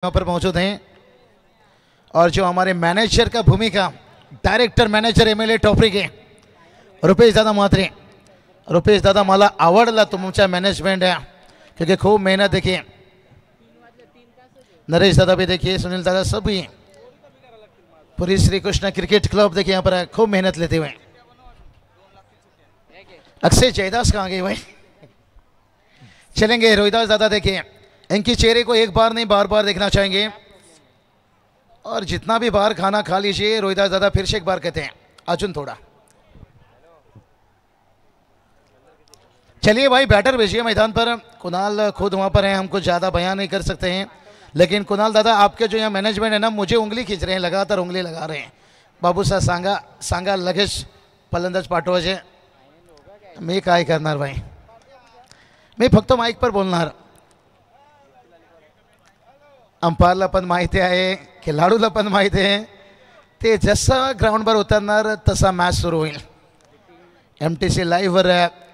यहाँ पर मौजूद हैं और जो हमारे मैनेजर का भूमिका डायरेक्टर मॅनेजर एमएलए टॉपरी के रुपेश दादा म्हात्रे। रुपेश दादा मला आवडला तुमचा मॅनेजमेंट है क्योंकि खूब मेहनत देखिए, नरेश दादा भी देखिए, सुनील दादा सभी, पूरी श्री कृष्ण क्रिकेट क्लब देखिए यहाँ पर खूब मेहनत लेते हुए। अक्षय जयदास कहाँ गए भाई? चलेंगे रोहिदास दादा, देखिए इनकी चेहरे को एक बार नहीं बार बार देखना चाहेंगे और जितना भी बार खाना खा लीजिए रोहिदास दादा फिर से एक बार कहते हैं अर्जुन थोड़ा। चलिए भाई बैटर भेजिए मैदान पर। कुणाल खुद वहां पर हैं, हम कुछ ज़्यादा बयान नहीं कर सकते हैं, लेकिन कुणाल दादा आपके जो यहाँ मैनेजमेंट है ना, मुझे उंगली खींच रहे हैं, लगातार उंगली लगा रहे हैं। बाबूसा सांगा लगेच फलंदाज पाठवायचे, मी काय करणार भाई, मी फक्त माईक पर बोलणार। अंपायरला पण माहिती आहे, खेळाडूला पण माहिती आहे, ते जसं ग्राउंडवर उतरणार तसा मॅच सुरू होईल। MTC लाईव्हवर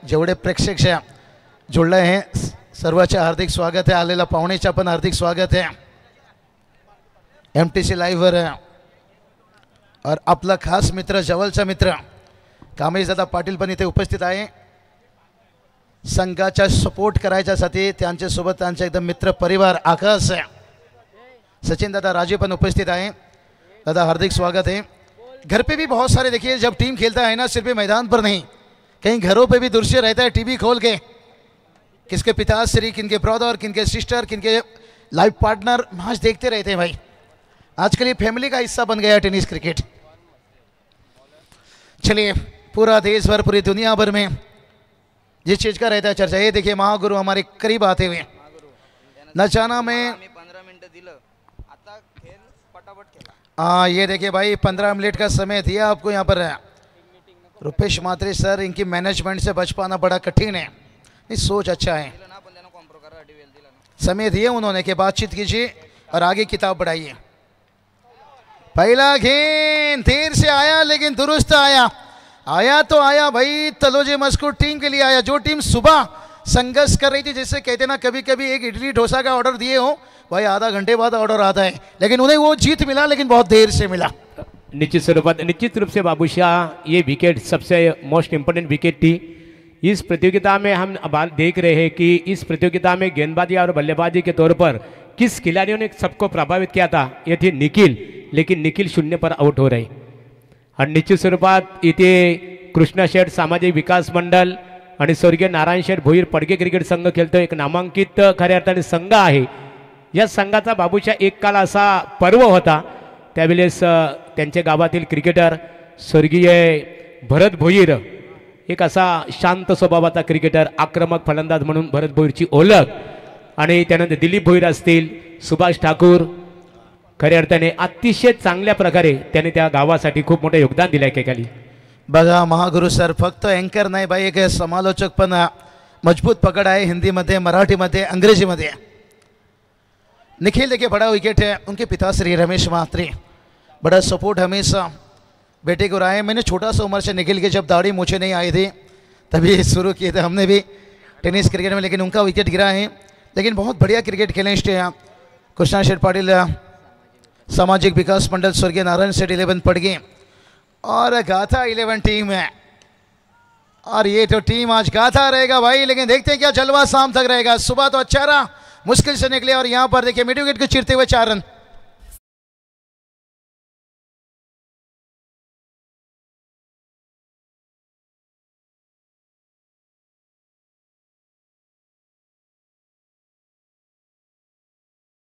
जेवढे प्रेक्षक जुळले हैं सर्वांचे हार्दिक स्वागत आहे, आलेल्या पाहुणेचं पण हार्दिक स्वागत आहे MTC लाईव्हवर। और आपला खास मित्र, जवळचा मित्र कामेशदादा पाटील पण इथे उपस्थित आहे, संघाचा सपोर्ट करायच्यासाठी त्यांच्यासोबत त्यांचा एकदम मित्र परिवार आकाश सचिन दादा राजे पण उपस्थित आए। दादा हार्दिक स्वागत है। घर पे भी बहुत सारे देखिए, जब टीम खेलता है ना सिर्फ मैदान पर नहीं, कहीं घरों पे भी दृश्य रहता है, टीवी खोल के किसके पिताश्री, किनके ब्रदर, किनके सिस्टर, किनके लाइफ पार्टनर मैच देखते रहते हैं भाई। आजकल ये फैमिली का हिस्सा बन गया टेनिस क्रिकेट। चलिए पूरा देश भर, पूरी दुनिया भर में जिस चीज़ का रहता है चर्चा, ये देखिए महागुरु हमारे करीब आते हुए न जाना में ये देखिए भाई 15 मिनट का समय दिया आपको यहाँ पर। रुपेश म्हात्रे सर, इनकी मैनेजमेंट से बच पाना बड़ा कठिन है, नहीं सोच अच्छा है, समय दिए उन्होंने कि बातचीत कीजिए और आगे किताब बढ़ाइए। पहला गेंद देर से आया लेकिन दुरुस्त आया, आया तो आया भाई, तलोजे मस्कुर टीम के लिए आया, जो टीम सुबह संघर्ष कर रही थी, जैसे कहते ना कभी कभी एक इडली डोसा का ऑर्डर दिए हो भाई, आधा घंटे बाद ऑर्डर आता है, लेकिन उन्हें वो जीत मिला, लेकिन बहुत देर से मिला। निश्चित रूप से बाबूशाह, ये विकेट सबसे मोस्ट इम्पोर्टेंट विकेट थी इस प्रतियोगिता में। हम अब देख रहे हैं कि इस प्रतियोगिता में गेंदबाजी और बल्लेबाजी के तौर पर किस खिलाड़ियों ने सबको प्रभावित किया था, ये थी निखिल, लेकिन निखिल 0 पर आउट हो रहे। और निश्चित स्वरूपात इथे कृष्णा शेठ सामाजिक विकास मंडळ आणि स्वर्गीय नारायण शेठ भोईर पडके क्रिकेट संघ खेळतो, एक नामांकित खऱ्या अर्थाने संघ आहे। या संघाचा बाबूच्या एक काल असा पर्व होता, त्यावेळेस त्यांच्या गावातील क्रिकेटर स्वर्गीय भरत भोईर, एक असा शांत स्वभावाचा क्रिकेटर, आक्रमक फलंदाज म्हणून भरत भोईरची ओळख, आणि त्यानंतर दिलीप भोईर असतील, सुभाष ठाकूर, खऱ्या अर्थाने अतिशय चांगल्या प्रकारे त्याने त्या गावासाठी खूप मोठे योगदान दिले एकेकाली। बघा महागुरु सर फक्त अँकर नाही भाई, एक समालोचक पण मजबूत पकड़ आहे, हिंदी मध्ये, मराठी मध्ये, अंग्रेजी मध्ये। निखिल देखिए बड़ा विकेट है, उनके पिताश्री रमेश म्हात्रे बड़ा सपोर्ट हमेशा बेटे को रहा है। मैंने छोटा सा उम्र से निखिल के जब दाढ़ी मूछें नहीं आई थी तभी शुरू किए थे हमने भी टेनिस क्रिकेट में, लेकिन उनका विकेट गिरा है, लेकिन बहुत बढ़िया क्रिकेट खेले स्टे। कृष्णा शेठ पाटिल सामाजिक विकास मंडल स्वर्गीय नारायण शेठ 11 पड़गे और गाथा 11 टीम है, और ये तो टीम आज गाथा रहेगा भाई, लेकिन देखते हैं क्या जलवा शाम तक रहेगा। सुबह तो अच्छा रहा, मुश्किल से निकले, और यहां पर देखिए मिड विकेट को चीरते हुए 4 रन।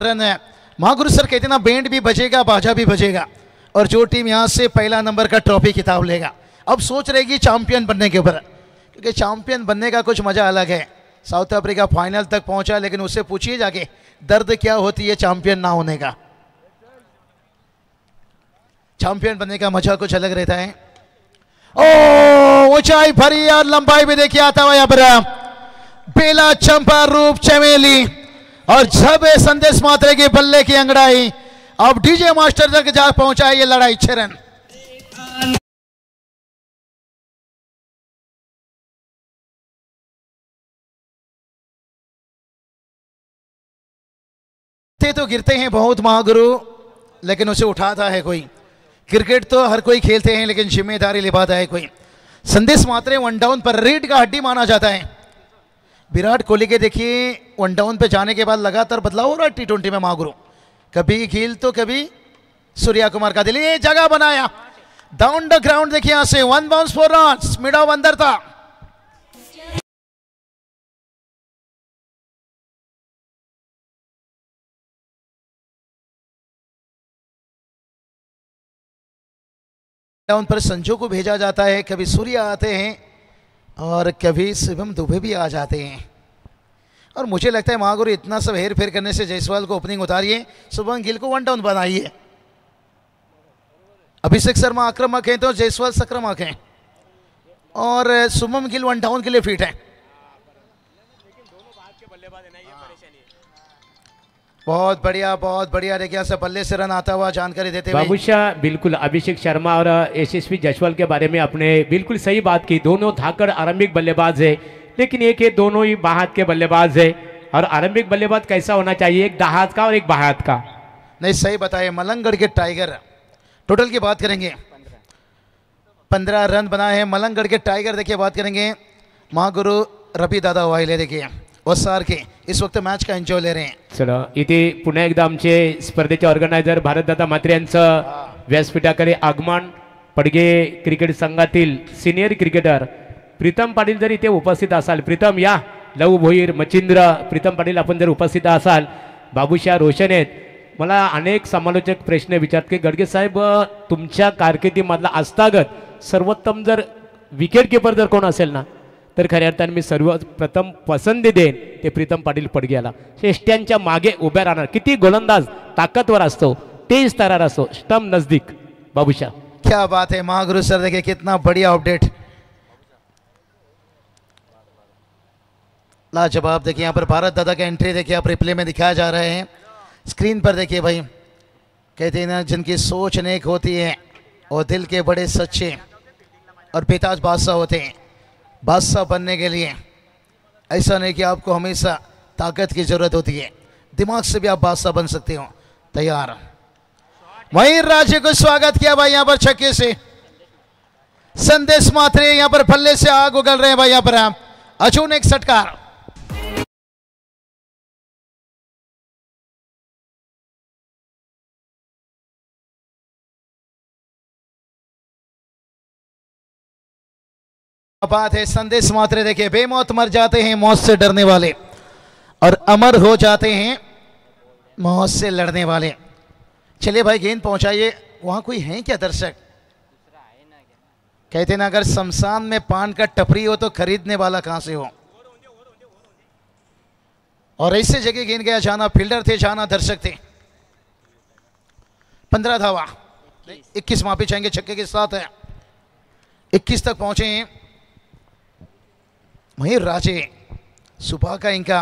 रन है। महागुरु सर कहते ना बैंड भी बजेगा, बाजा भी बजेगा, और जो टीम यहां से पहला नंबर का ट्रॉफी खिताब लेगा अब सोच रहेगी चैंपियन बनने के ऊपर, क्योंकि चैंपियन बनने का कुछ मजा अलग है। साउथ अफ्रीका फाइनल तक पहुंचा, लेकिन उससे पूछिए जाके दर्द क्या होती है चैंपियन ना होने का। चैंपियन बनने का मजा कुछ अलग रहता है। ओ ऊंचाई भरी और लंबाई भी देखिए आता हुआ यहाँ पर बेला चंपा रूप चमेली, और जब संदेश म्हात्रे के बल्ले की अंगड़ाई अब डीजे मास्टर तक जा पहुंचा ये लड़ाई 6 रन। आते तो गिरते हैं बहुत महागुरु, लेकिन उसे उठाता है कोई। क्रिकेट तो हर कोई खेलते हैं, लेकिन जिम्मेदारी निभाता है कोई। संदेश मात्रे वन डाउन पर रीढ़ का हड्डी माना जाता है। विराट कोहली के देखिए वन डाउन पे जाने के बाद लगातार बदलाव हो रहा है T20 में महागुरु। कभी गिल तो कभी सूर्या कुमार का दिल, ये जगह बनाया डाउन द ग्राउंड। देखिए यहां से 1 बाउंस 4 रन्स, मिड ऑफ अंदर था। डाउन पर संजू को भेजा जाता है, कभी सूर्या आते हैं और कभी शिवम दुबे भी आ जाते हैं। और मुझे लगता है महागुरु इतना सब हेर फेर करने से जायसवाल को ओपनिंग उतारिए, शुभमन गिल को वन डाउन बनाइए। अभिषेक शर्मा आक्रामक हैं तो जायसवाल सक्रमक हैं, और शुभमन गिल वन डाउन के लिए फिट है। बहुत बढ़िया देखिए से बल्ले से रन आता हुआ जानकारी देते हुए बाबूशाह। बिल्कुल अभिषेक शर्मा और यशस्वी जायसवाल के बारे में आपने बिल्कुल सही बात की। दोनों धाकड़ आरंभिक बल्लेबाज है, लेकिन एक ये दोनों ही बाँ हाथ के बल्लेबाज है। और आरंभिक बल्लेबाज कैसा होना चाहिए, एक दाँ हाथ का और एक बाँ हाथ का। नहीं सही बताए। मलंगगढ़ के टाइगर टोटल की बात करेंगे, 15 रन बनाए हैं मलंगगढ़ के टाइगर। देखिए बात करेंगे महागुरु रवि दादा वाहिले, देखिए वसार के इस वक्त मैच का एंजॉय ले रहे हैं। चलो इथे पुन्हा एकदा आमचे स्पर्धेचे ऑर्गनायझर भारतदादा म्हात्रे यांचं व्यासपीठाकडे आगमन। पडगे क्रिकेट संघातील सिनियर क्रिकेटर प्रीतम पाटील जर इथे उपस्थित असाल, प्रीतम या, लव भोईर, मच्छिंद्र, प्रीतम पाटील आपण जर उपस्थित असाल, बाबूशाह रोशन आहेत। मला अनेक समालोचक प्रश्न विचारतात की गडगे साहेब तुमच्या कारकिर्दीमधला आस्थागत सर्वोत्तम जर विकेट कीपर जर कोण असेल ना, तर खऱ्या अर्थाने मी सर्वप्रथम पसंती देईन ते प्रीतम पाटील पडग्याला। श्रेष्ठ्यांच्या मागे उभ्या राहणार, किती गोलंदाज ताकदवर असतो, तेज तरार असतो, स्टंप नजदीक। बाबूशाह क्या बात है महागुरु सर, देखिए कितना बढ़िया अपडेट, लाजवाब। देखिए यहाँ पर भारत दादा का एंट्री देखिए आप रिप्ले में दिखाया जा रहे हैं स्क्रीन पर। देखिए भाई कहते हैं ना, जिनकी सोच नेक होती है और दिल के बड़े सच्चे और बेताज बादशाह होते हैं। बादशाह बनने के लिए ऐसा नहीं कि आपको हमेशा ताकत की जरूरत होती है, दिमाग से भी आप बादशाह बन सकते हो। तैयार वहीं राज्य को स्वागत किया भाई यहाँ पर छक्के से। संदेश मात्रे यहाँ पर बल्ले से आग उगल रहे हैं भाई यहाँ पर अचूक षटकार। बात है संदेश मात्रे, देखिए बेमौत मर जाते हैं मौत से डरने वाले, और अमर हो जाते हैं मौत से लड़ने वाले। चलिए भाई गेंद पहुंचाइए। वहां कोई है क्या दर्शक? कहते ना, अगर शमशान में पान का टपरी हो तो खरीदने वाला कहां से हो। और ऐसे जगह गेंद गया, जाना फील्डर थे, जाना दर्शक थे। 15 धावा, 21 माफी चाहेंगे छक्के के साथ है, 21 तक पहुंचे हैं। वहीं राजे सुबह का इनका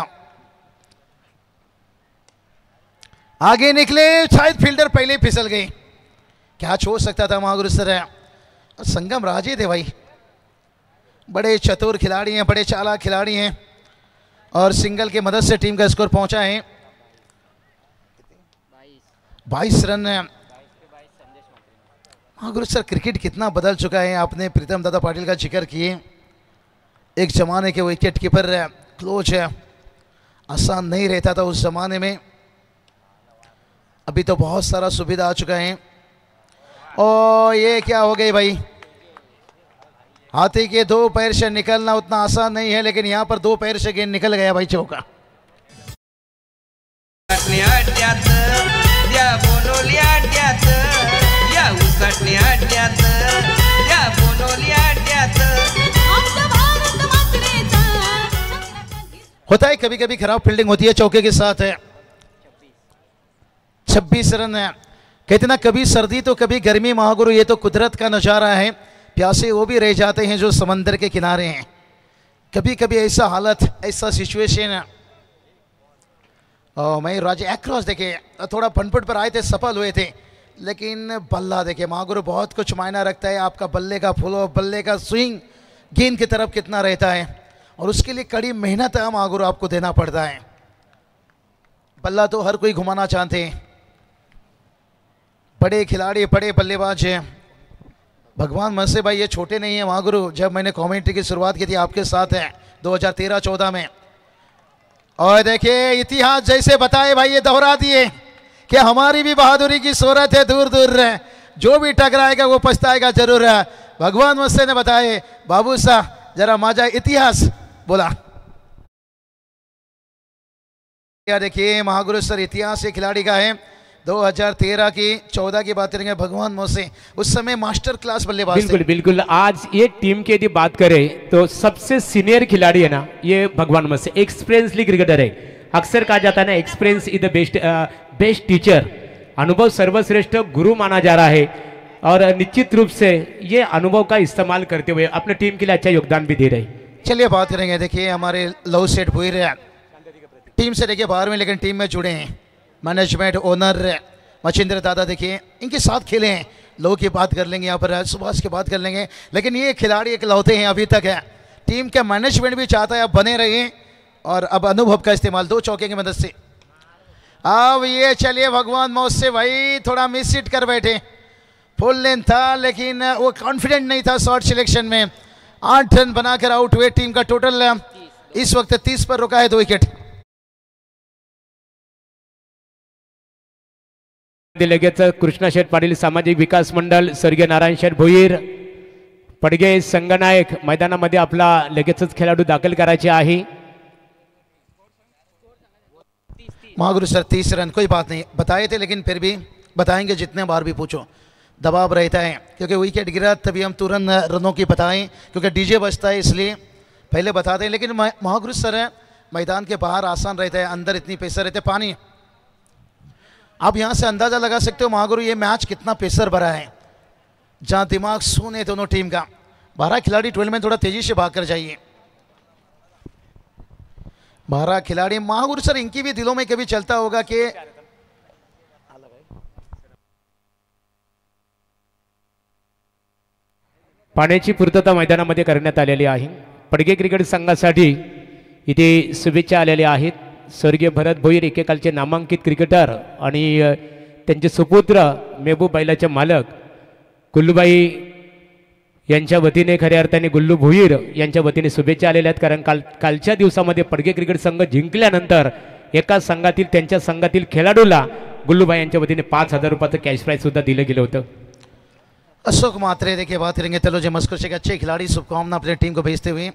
आगे निकले, शायद फील्डर पहले ही फिसल गए। क्या छोड़ सकता था महागुरु सर। संगम राजे थे भाई, बड़े चतुर खिलाड़ी हैं, बड़े चालाक खिलाड़ी हैं, और सिंगल के मदद से टीम का स्कोर पहुंचा है 22 रन। महागुरु सर क्रिकेट कितना बदल चुका है। आपने प्रीतम दादा पाटिल का जिक्र किए, एक जमाने के विकेट कीपर क्लोज है, आसान नहीं रहता था उस जमाने में। अभी तो बहुत सारा सुविधा आ चुका है। और ये क्या हो गई भाई, हाथी के 2 पैर से निकलना उतना आसान नहीं है, लेकिन यहाँ पर 2 पैर से गेंद निकल गया भाई चौका। होता है कभी कभी खराब फील्डिंग होती है चौके के साथ है। 26 रन है। कहते ना, कभी सर्दी तो कभी गर्मी महागुरु, ये तो कुदरत का नज़ारा है। प्यासे वो भी रह जाते हैं जो समंदर के किनारे हैं। कभी कभी ऐसा हालत, ऐसा सिचुएशन है। मैं राजे एक्रॉस देखे, थोड़ा फनपुट पर आए थे, सफल हुए थे, लेकिन बल्ला देखे महागुरु बहुत कुछ मायना रखता है। आपका बल्ले का फ्लो, बल्ले का स्विंग गेंद की तरफ कितना रहता है, और उसके लिए कड़ी मेहनत है महागुरु आपको देना पड़ता है। पल्ला तो हर कोई घुमाना चाहते हैं, बड़े खिलाड़ी बड़े बल्लेबाज हैं। भगवान मस्से भाई ये छोटे नहीं है महागुरु, जब मैंने कमेंट्री की शुरुआत की थी आपके साथ है 2013-14 में, और देखिए इतिहास जैसे बताए भाई ये दोहरा दिए कि हमारी भी बहादुरी की सूरत है, दूर दूर है, जो भी टकराएगा वो पछताएगा जरूर है। भगवान मस्से ने बताए बाबू साहब जरा माजा इतिहास बोला। क्या देखिए महागुरु सर इतिहास ये खिलाड़ी का है 2013 की 14 की बात करेंगे। भगवान मौसे उस समय मास्टर क्लास बल्लेबाज थे। बिल्कुल बिल्कुल। आज ये टीम की यदि बात करें तो सबसे सीनियर खिलाड़ी है ना ये भगवान मौसे, एक्सपीरियंसली क्रिकेटर है। अक्सर कहा जाता है ना experience is the best teacher, अनुभव सर्वश्रेष्ठ गुरु माना जा रहा है, और निश्चित रूप से ये अनुभव का इस्तेमाल करते हुए अपने टीम के लिए अच्छा योगदान भी दे रहे। चलिए बात करेंगे, देखिए हमारे लव सेठ भुईर टीम से देखिए बाहर में लेकिन टीम में जुड़े हैं, मैनेजमेंट ओनर मचिंद्र दादा देखिए इनके साथ खेले हैं। लोगों की बात कर लेंगे, यहाँ पर सुभाष की बात कर लेंगे, लेकिन ये खिलाड़ी एक लौते हैं अभी तक है। टीम का मैनेजमेंट भी चाहता है अब बने रहिए, और अब अनुभव का इस्तेमाल 2 चौके की मदद से। अब ये चलिए भगवान मौज से भाई थोड़ा मिस हिट कर बैठे, फुल लेंथ था लेकिन वो कॉन्फिडेंट नहीं था शॉर्ट सिलेक्शन में। 8 रन बनाकर आउट हुए। टीम का टोटल इस वक्त 30 पर रुका है, 2 विकेट। लगेच कृष्णा शेठ पाटील सामाजिक विकास मंडळ स्वर्गीय नारायण शेठ भोईर पडगे संघनायक मैदानामध्ये आपला लगेचच खेळाडू दाखल करायचे आहे। महागुरु सर 30 रन कोई बात नहीं बताए थे, लेकिन फिर भी बताएंगे जितने बार भी पूछो, दबाव रहता है क्योंकि विकेट गिरा तभी हम तुरंत रनों की बताएं, क्योंकि डीजे बजता है इसलिए पहले बता दें। लेकिन महागुरु सर मैदान के बाहर आसान रहता है, अंदर इतनी पेसर रहते पानी। आप यहाँ से अंदाजा लगा सकते हो महागुरु ये मैच कितना पेसर भरा है, जहाँ दिमाग सूने दोनों टीम का। 12 खिलाड़ी 12 में थोड़ा तेजी से भाग कर जाइए। 12 खिलाड़ी महागुरु सर इनकी भी दिलों में कभी चलता होगा कि पाण्याची पूर्तता मैदानामध्ये करण्यात आलेली आहे। पडगे क्रिकेट संघासाठी इथे शुभेच्छा आलेल्या आहेत। स्वर्गीय भरत भोईर एकेकालचे नामांकित क्रिकेटर आणि त्यांचे सुपुत्र मेहबूब बैलाचे मालक गुल्लूबाई यांच्या वतीने खऱ्या अर्थाने गुल्लू भोईर यांच्या वतीने शुभेच्छा आलेल्या आहेत। कारण कालच्या दिवसामध्ये पडगे क्रिकेट संघ जिंकल्यानंतर एका संघातील त्यांच्या संघातील खेळाडूला गुल्लूबाई यांच्या वतीने 5,000 रुपयाचं कॅश प्राइज सुद्धा दिलं गेलं होतं। अशोक मात्रे देखिए बात करेंगे तलोजे मस्कुर से अच्छे खिलाड़ी, शुभकामना अपने टीम को भेजते हुए।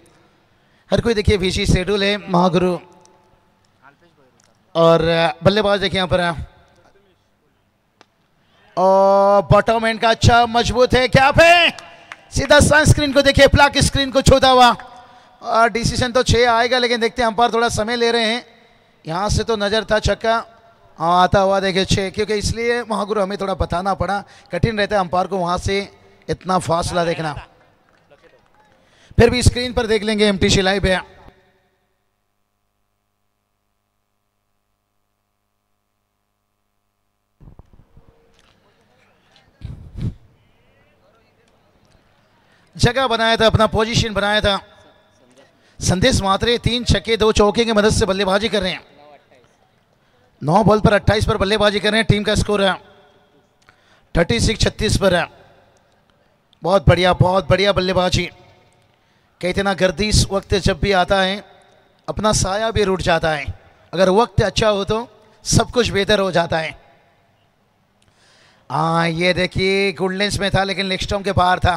हर कोई देखिए बीसी शेड्यूल है महागुरु, और बल्लेबाज देखिए यहाँ पर और बॉटम एंड का अच्छा मजबूत है, क्या पे सीधा सनस्क्रीन को देखिए, प्लाक स्क्रीन को छूता हुआ, और डिसीजन तो 6 आएगा, लेकिन देखते हैं अंपायर थोड़ा समय ले रहे हैं। यहाँ से तो नज़र था छक्का, हाँ आता हुआ देखिए 6, क्योंकि इसलिए महागुरु हमें थोड़ा बताना पड़ा, कठिन रहता है अंपायर को वहाँ से इतना फासला देखना। फिर भी स्क्रीन पर देख लेंगे, एमटीसी लाइव है। जगह बनाया था, अपना पोजीशन बनाया था। संदेश मात्रे 3 छक्के 2 चौके की मदद से बल्लेबाजी कर रहे हैं। 9 बॉल पर 28 पर बल्लेबाजी कर रहे हैं। टीम का स्कोर है 36-36 पर है। बहुत बढ़िया बल्लेबाजी। कहते ना गर्दिश वक्त जब भी आता है अपना साया भी रूठ जाता है, अगर वक्त अच्छा हो तो सब कुछ बेहतर हो जाता है। हाँ ये देखिए गुड लेंस में था, लेकिन लेग स्टंप के बाहर था।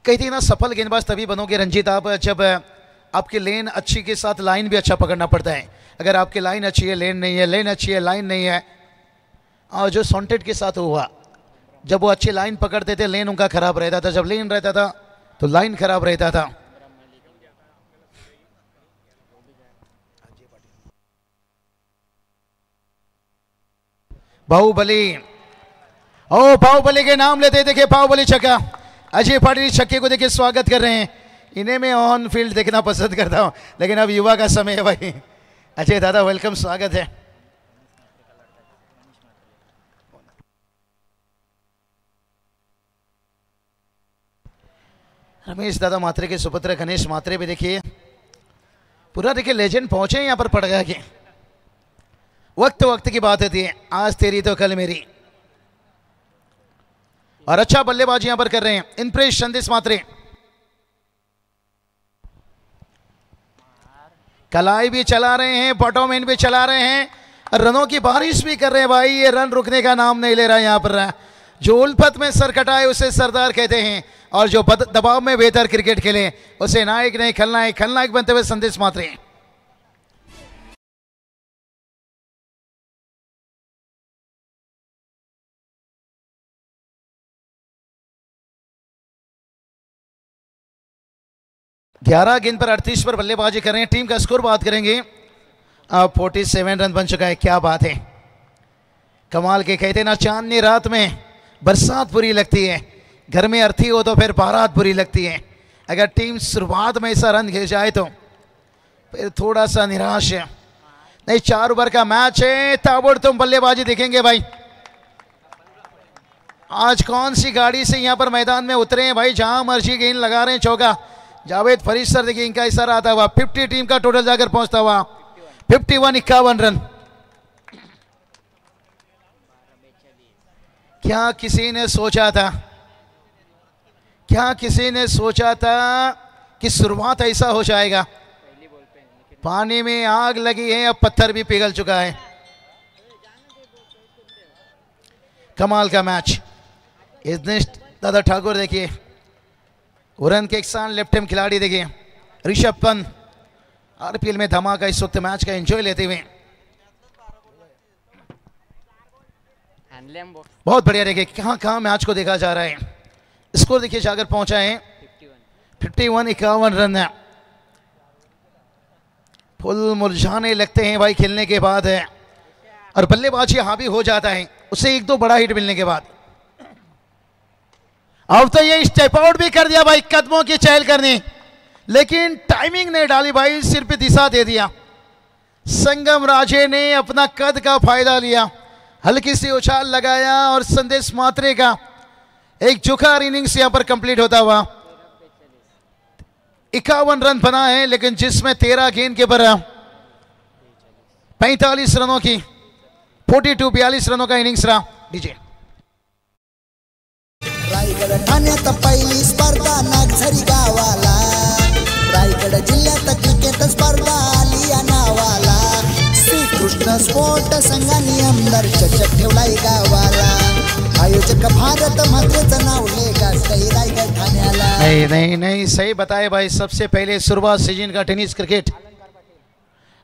कहते ना सफल गेंदबाज तभी बनोगे रंजीत आप जब आपकी लेन अच्छी के साथ लाइन भी अच्छा पकड़ना पड़ता है। अगर आपकी लाइन अच्छी है, लेन नहीं है, लेन अच्छी है, लाइन नहीं है, और जो सॉन्टेड के साथ हुआ, जब वो अच्छी लाइन पकड़ते थे लेन उनका खराब रहता था, जब लेन रहता था तो लाइन खराब रहता था। बाहुबली, ओ बाहुबली के नाम लेते देखिए, बाहुबली छक्का। अजय पाटिल छक्के को देखिए स्वागत कर रहे हैं। इन्हें मैं ऑन फील्ड देखना पसंद करता हूं, लेकिन अब युवा का समय है भाई। अजय दादा वेलकम, स्वागत है। रमेश दादा मात्रे के सुपुत्र गणेश मात्रे भी देखिए, पूरा देखिए लेजेंड पहुंचे यहाँ पर पड़ गया कि वक्त वक्त की बात होती है, आज तेरी तो कल मेरी। और अच्छा बल्लेबाजी यहां पर कर रहे हैं इनप्रेस संदेश मात्रे। कलाई भी चला रहे हैं, बॉटम भी चला रहे हैं, रनों की बारिश भी कर रहे हैं भाई। ये रन रुकने का नाम नहीं ले रहा है यहां पर। जो उल्फत में सर कटाए उसे सरदार कहते हैं, और जो दबाव में बेहतर क्रिकेट खेले उसे नायक नहीं खलनायक, खलनायक बनते हुए संदेश मात्रे। 11 गेंद पर 38 पर बल्लेबाजी कर रहे हैं। टीम का स्कोर बात करेंगे, अब 47 रन बन चुका है। क्या बात है, कमाल के कहते ना, चांदनी रात में बरसात बुरी लगती है, घर में अर्थी हो तो फिर बारात बुरी लगती है। अगर टीम शुरुआत में ऐसा रन घिर जाए तो फिर थोड़ा सा निराश है। नहीं, 4 ओवर का मैच है, ताबड़तोड़ बल्लेबाजी दिखेंगे भाई। आज कौन सी गाड़ी से यहां पर मैदान में उतरे हैं भाई, जहां मर्जी गेंद लगा रहे हैं चौका। जावेद फरीद सर देखिए इनका इशारा आता हुआ 50 टीम का टोटल जाकर पहुंचता हुआ 51 51 रन। क्या किसी ने सोचा था, क्या किसी ने सोचा था कि शुरुआत ऐसा हो जाएगा। पानी में आग लगी है, अब पत्थर भी पिघल चुका है। कमाल का मैच। इजनेश दादा ठाकुर देखिए, उरन के एक साथ लेफ्ट हैंड खिलाड़ी देखिए ऋषभ पंत आरपीएल में धमाका इस वक्त मैच का एंजॉय लेते हुए। बहुत बढ़िया देखिए कहां कहां मैच को देखा जा रहा है। स्कोर देखिए जाकर पहुंचा है 51 51 रन। फुल मुरझाने लगते हैं भाई खेलने के बाद है, और बल्लेबाजी हावी हो जाता है उसे 1-2 बड़ा हिट मिलने के बाद। अब तो ये स्टेप आउट भी कर दिया भाई, कदमों की चहल करनी, लेकिन टाइमिंग नहीं डाली भाई, सिर पे दिशा दे दिया। संगम राजे ने अपना कद का फायदा लिया, हल्की सी उछाल लगाया और संदेश मात्रे का एक जुखार इनिंग्स यहां पर कंप्लीट होता हुआ 51 रन बना है, लेकिन जिसमें 13 गेंद के पर 45 रनों की 42 रनों का इनिंग्स रहा। डीजे रायगड ठाण्यात पहिली स्पर्धा नागझरी गावाला, रायगड जिल्ह्यात क्रिकेट स्पर्धा आली या नावाला, श्रीकृष्ण स्पोर्ट संघाने आमदार चषक ठेवलाय गावाला, आयोजक भारत मातेचं नाव लेगाचतंय रायगड ठाण्याला। नहीं नहीं नहीं, सही बताए भाई। सबसे पहले शुरुआत सीजन का टेनिस क्रिकेट,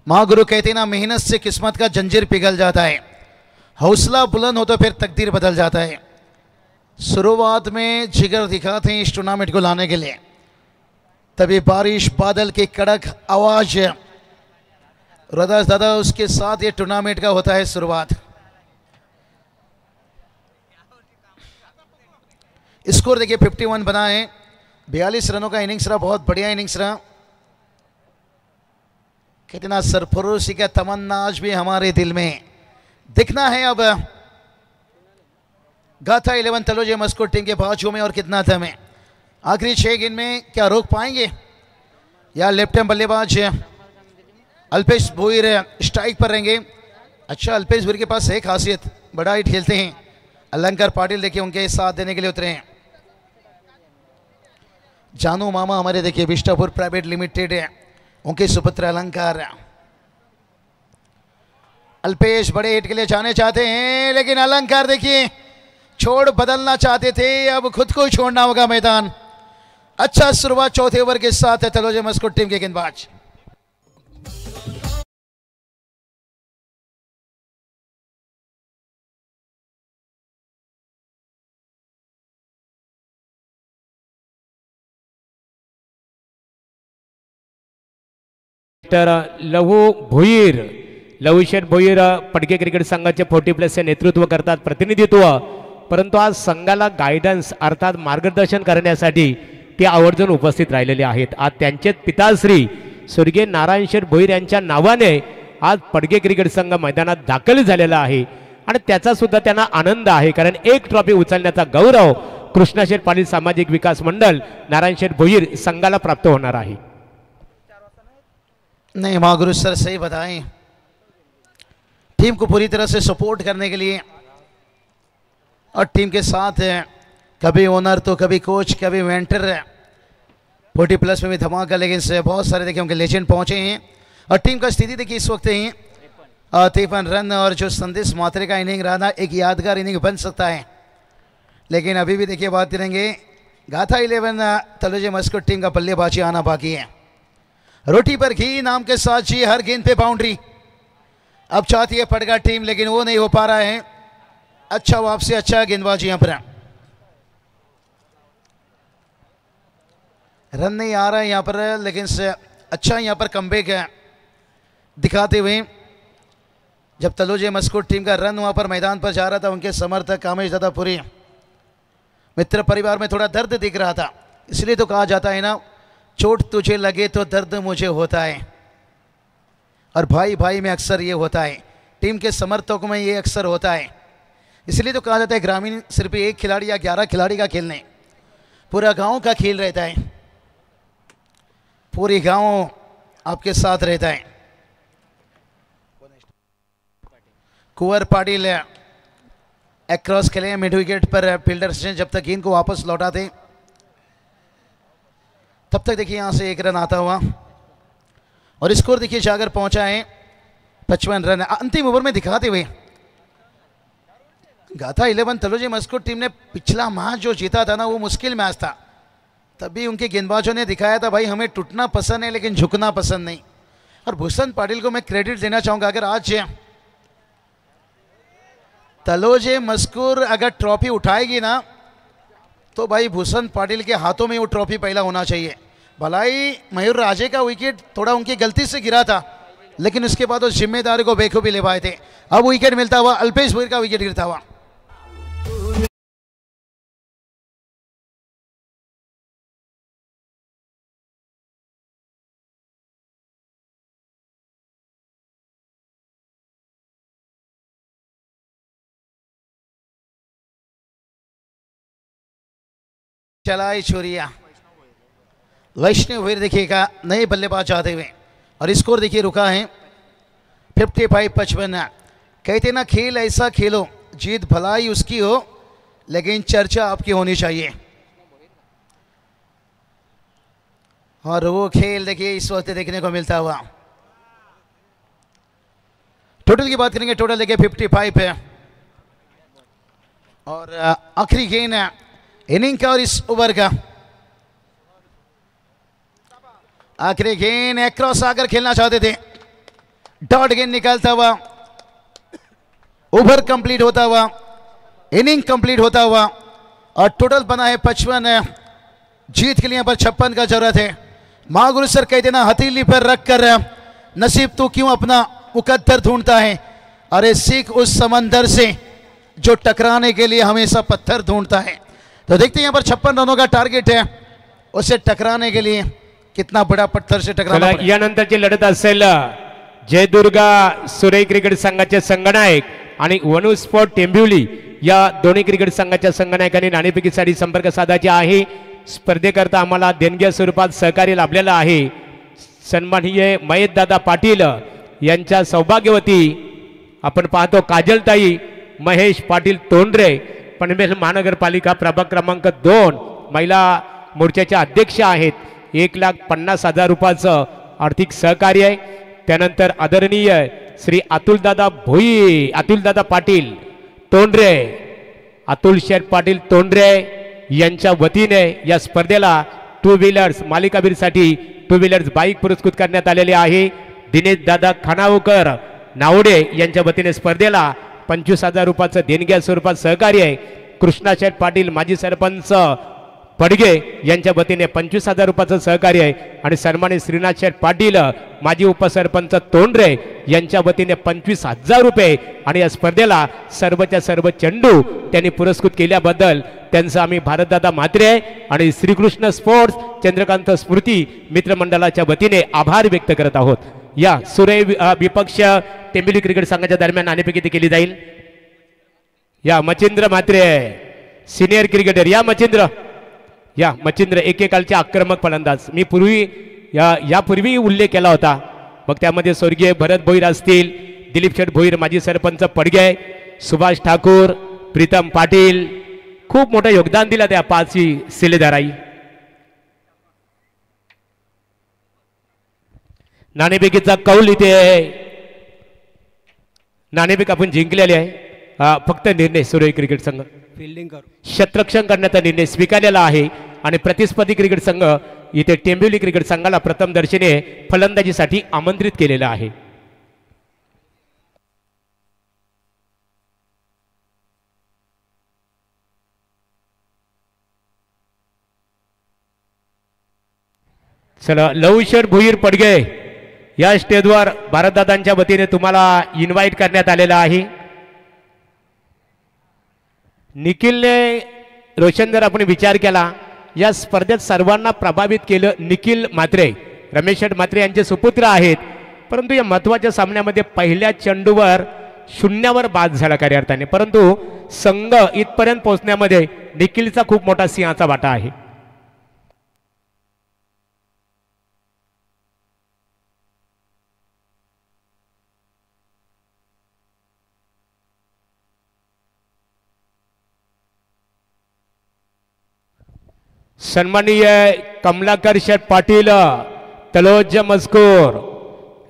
महागुरु कहते ना, मेहनत से किस्मत का जंजीर पिघल जाता है, हौसला बुलंद हो तो फिर तकदीर बदल जाता है। शुरुआत में जिगर दिखाते हैं इस टूर्नामेंट को लाने के लिए, तभी बारिश बादल की कड़क आवाज रदा दादा उसके साथ ये टूर्नामेंट का होता है शुरुआत। स्कोर देखिए 51 बना है, 42 रनों का इनिंग्स रहा, बहुत बढ़िया इनिंग्स रहा। कितना सरफरोशी का तमन्ना आज भी हमारे दिल में दिखना है। अब गाथा 11 तलोजे मस्कोट टीम के बाजू में और कितना दम है। आखिरी 6 गेंद में क्या रोक पाएंगे, या लेफ्ट हैंड बल्लेबाज अल्पेश भोईर स्ट्राइक पर रहेंगे। अच्छा, अल्पेश भोईर के पास एक खासियत, बड़ा हिट खेलते हैं। अलंकार पाटिल देखिए उनके साथ देने के लिए उतरे हैं। जानू मामा हमारे देखिए विष्टापुर प्राइवेट लिमिटेड है, उनके सुपुत्र अलंकार। अल्पेश बड़े हिट के लिए जाने चाहते हैं, लेकिन अलंकार देखिए छोड़ बदलना चाहते थे, अब खुद को ही छोड़ना होगा मैदान। अच्छा शुरुआत चौथे ओवर के साथ है तलोजे मस्कोट टीम के गेंदबाज। लहू भोईर, लहूशेठ भोईर पडके क्रिकेट संघाचे 40+ चे नेतृत्व करतात, प्रतिनिधित्व, परंतु आज संघाला गायडन्स अर्थात मार्गदर्शन करण्यासाठी ते आवर्जून उपस्थित राहिलेले आहेत। आज त्यांचे पिताश्री स्वर्गीय नारायणशेठ भोईर यांच्या नावाने आज पडके क्रिकेट संघ मैदानात दाखल झालेला आहे, आणि त्याचा सुद्धा त्यांना आनंद आहे, कारण एक ट्रॉफी उचलण्याचा गौरव कृष्णाशेठ पाटील सामाजिक विकास मंडळ नारायणशेठ भोईर संघाला प्राप्त होणार आहे। नहीं महागुरु सर सही बताएं, टीम को पूरी तरह से सपोर्ट करने के लिए और टीम के साथ है कभी ओनर तो कभी कोच कभी मेंटर 40+ में भी धमाका, लेकिन से बहुत सारे देखिए उनके लेजेंड पहुंचे हैं। और टीम का स्थिति देखिए इस वक्त ही 53 रन और जो संदेश मात्रे का इनिंग रहा एक यादगार इनिंग बन सकता है। लेकिन अभी भी देखिए बात करेंगे गाथा 11 तलोजा मस्कोट टीम का बल्लेबाजी आना बाकी है। रोटी पर घी नाम के साथ जी हर गेंद पे बाउंड्री अब चाहती है पड़गा टीम, लेकिन वो नहीं हो पा रहा है। अच्छा वापसी, अच्छा गेंदबाजी यहाँ पर, रन नहीं आ रहा है यहाँ पर, लेकिन से अच्छा यहाँ पर कमबैक है दिखाते हुए। जब तलोजा मस्कोट टीम का रन वहाँ पर मैदान पर जा रहा था, उनके समर्थक कामेश दादापुरी मित्र परिवार में थोड़ा दर्द दिख रहा था। इसलिए तो कहा जाता है ना, चोट तुझे लगे तो दर्द मुझे होता है, और भाई भाई में अक्सर ये होता है, टीम के समर्थकों में ये अक्सर होता है। इसलिए तो कहा जाता है ग्रामीण सिर्फ एक खिलाड़ी या 11 खिलाड़ी का खेल नहीं, पूरा गांव का खेल रहता है, पूरी गांव आपके साथ रहता है। कुंवर पाटिल अक्रॉस खेले मिड विकेट पर, फील्डर्स ने जब तक गेंद को वापस लौटाते तब तक देखिए यहाँ से 1 रन आता हुआ, और स्कोर देखिए जाकर पहुंचा है 55 रन अंतिम ओवर में दिखाते हुए। गाथा 11 तलोजा मस्कोट टीम ने पिछला मैच जो जीता था ना, वो मुश्किल मैच था। तभी उनके गेंदबाजों ने दिखाया था भाई हमें टूटना पसंद है लेकिन झुकना पसंद नहीं। और भूषण पाटिल को मैं क्रेडिट देना चाहूँगा, अगर आज तलोजा मस्कोट अगर ट्रॉफी उठाएगी ना, तो भाई भूषण पाटिल के हाथों में वो ट्रॉफी पहला होना चाहिए। भलाई मयूर राजे का विकेट थोड़ा उनकी गलती से गिरा था, लेकिन उसके बाद उस जिम्मेदारी को बेखूबी ले पाए थे। अब विकेट मिलता हुआ अल्पेश भोईर का विकेट गिरता हुआ। चलाई छोरिया वैष्णव भोईर देखिएगा नए बल्लेबाज आते हुए, और स्कोर देखिए रुका है 55-55। कहते ना खेल ऐसा खेलो जीत भलाई उसकी हो, लेकिन चर्चा आपकी होनी चाहिए। और वो खेल देखिए इस वक्त देखने को मिलता हुआ। टोटल की बात करेंगे, टोटल देखिए 55 है, और आखिरी गेंद है इनिंग का और इस ओवर का। आखिरी गेंद क्रॉस आकर खेलना चाहते थे, डॉट गेंद निकालता हुआ, ओवर कंप्लीट होता हुआ, इनिंग कंप्लीट होता हुआ, और टोटल बना है 55। जीत के लिए पर 56 का जरूरत है। मां गुरु सर कहते ना हथेली पर रख कर नसीब तू क्यों अपना मुकद्दर ढूंढता है, अरे सीख उस समंदर से जो टकराने के लिए हमेशा पत्थर ढूंढता है। तो देखते हैं यहाँ पर 56 रनों का टारगेट है, उसे टकराने के लिए कितना बड़ा पत्थर से टकराना पड़ेगा। यानंतरची लढत असेल जयदुर्गा सुरे क्रिकेट संघाचे संघनायक आणि वनु स्पोर्ट टेंबिवली या दोन्ही क्रिकेट संघाच्या संघनायकांनी नाणेफेकीसाठी संपर्क साधायचे आहे। स्पर्धेकरता आम्हाला देणग्या स्वरूपात सहकार्य लाभलेलं आहे। सन्माननीय महेश दादा पाटील यांच्या सौभाग्यवती आपण पाहतो काजलताई महेश पाटील तोंडरे, पनवेल महानगरपालिका प्रभाग क्रमांक 2 महिला मोर्चाच्या अध्यक्ष आहेत। 1,50,000 रुपयाचं आर्थिक सहकार्य आहे। त्यानंतर आदरणीय श्री अतुलदादा भोई, अतुलदादा पाटील तोंडरे, अतुल शेठ पाटील तोंडरे यांच्या वतीने या स्पर्धेला 2 व्हीलर्स मालिकावीरसाठी 2 व्हीलर्स बाईक पुरस्कृत करण्यात आलेले आहे। दिनेश दादा खानावकर नावडे यांच्या वतीने स्पर्धेला 25,000 रुपयाचं देणग्या स्वरूपात सहकार्य आहे। कृष्णा शेठ पाटील माजी सरपंच पडगे यांच्या वतीने 25,000 रुपयाचं सहकार्य आहे, आणि सन्मानित श्रीनाथ शेठ पाटील माजी उपसरपंच तोंडरे यांच्या वतीने 25,000 रुपये, आणि या स्पर्धेला सर्वच्या सर्व चेंडू त्यांनी पुरस्कृत केल्याबद्दल त्यांचा आम्ही भारतदादा म्हात्रे आणि श्रीकृष्ण स्पोर्ट्स चंद्रकांत स्मृती मित्रमंडळाच्या वतीने आभार व्यक्त करत आहोत। या सुरे विपक्ष टेंबिवली क्रिकेट संघाच्या दरम्यान नाणेफेकी केली जाईल। या मच्छिंद्र म्हात्रे सिनियर क्रिकेटर, या मच्छिंद्र एकेकालचे आक्रमक फलंदाज, मी यापूर्वी उल्लेख केला होता। मग त्यामध्ये स्वर्गीय भरत भोईर असतील, दिलीप शेठ भोईर माजी सरपंच पडगे, सुभाष ठाकूर, प्रीतम पाटील खूप मोठं योगदान दिलं त्या पाचही शिलेदाराई. नाणेफेकीचा कौल इथे नाणेफेक आपण जिंकलेले आहे. फक्त निर्णय सुरेख क्रिकेट संघ फिल्डिंग करू क्षेत्ररक्षण करण्याचा निर्णय स्वीकारलेला आहे आणि प्रतिस्पर्धी क्रिकेट संघ इथे टेंबिवली क्रिकेट संघाला प्रथम दर्शनी फलंदाजीसाठी आमंत्रित केलेलं आहे. चला लवशेठ भुईर पडगे या स्टेजवर भारतदादांच्या वतीने तुम्हाला इन्व्हाइट करण्यात आलेला आहे. निखिलने रोशन जर आपण विचार केला या स्पर्धेत सर्वांना प्रभावित केलं निखिल म्हात्रे, रमेश म्हात्रे यांचे सुपुत्र आहेत. परंतु या महत्त्वाच्या सामन्यामध्ये पहिल्या चेंडूवर शून्यावर बाद झाला खऱ्या अर्थाने. परंतु संघ इथपर्यंत पोहोचण्यामध्ये निखिलचा खूप मोठा सिंहाचा वाटा आहे. सन्माननीय कमलाकर शेठ पाटील, तलोज मजकूर,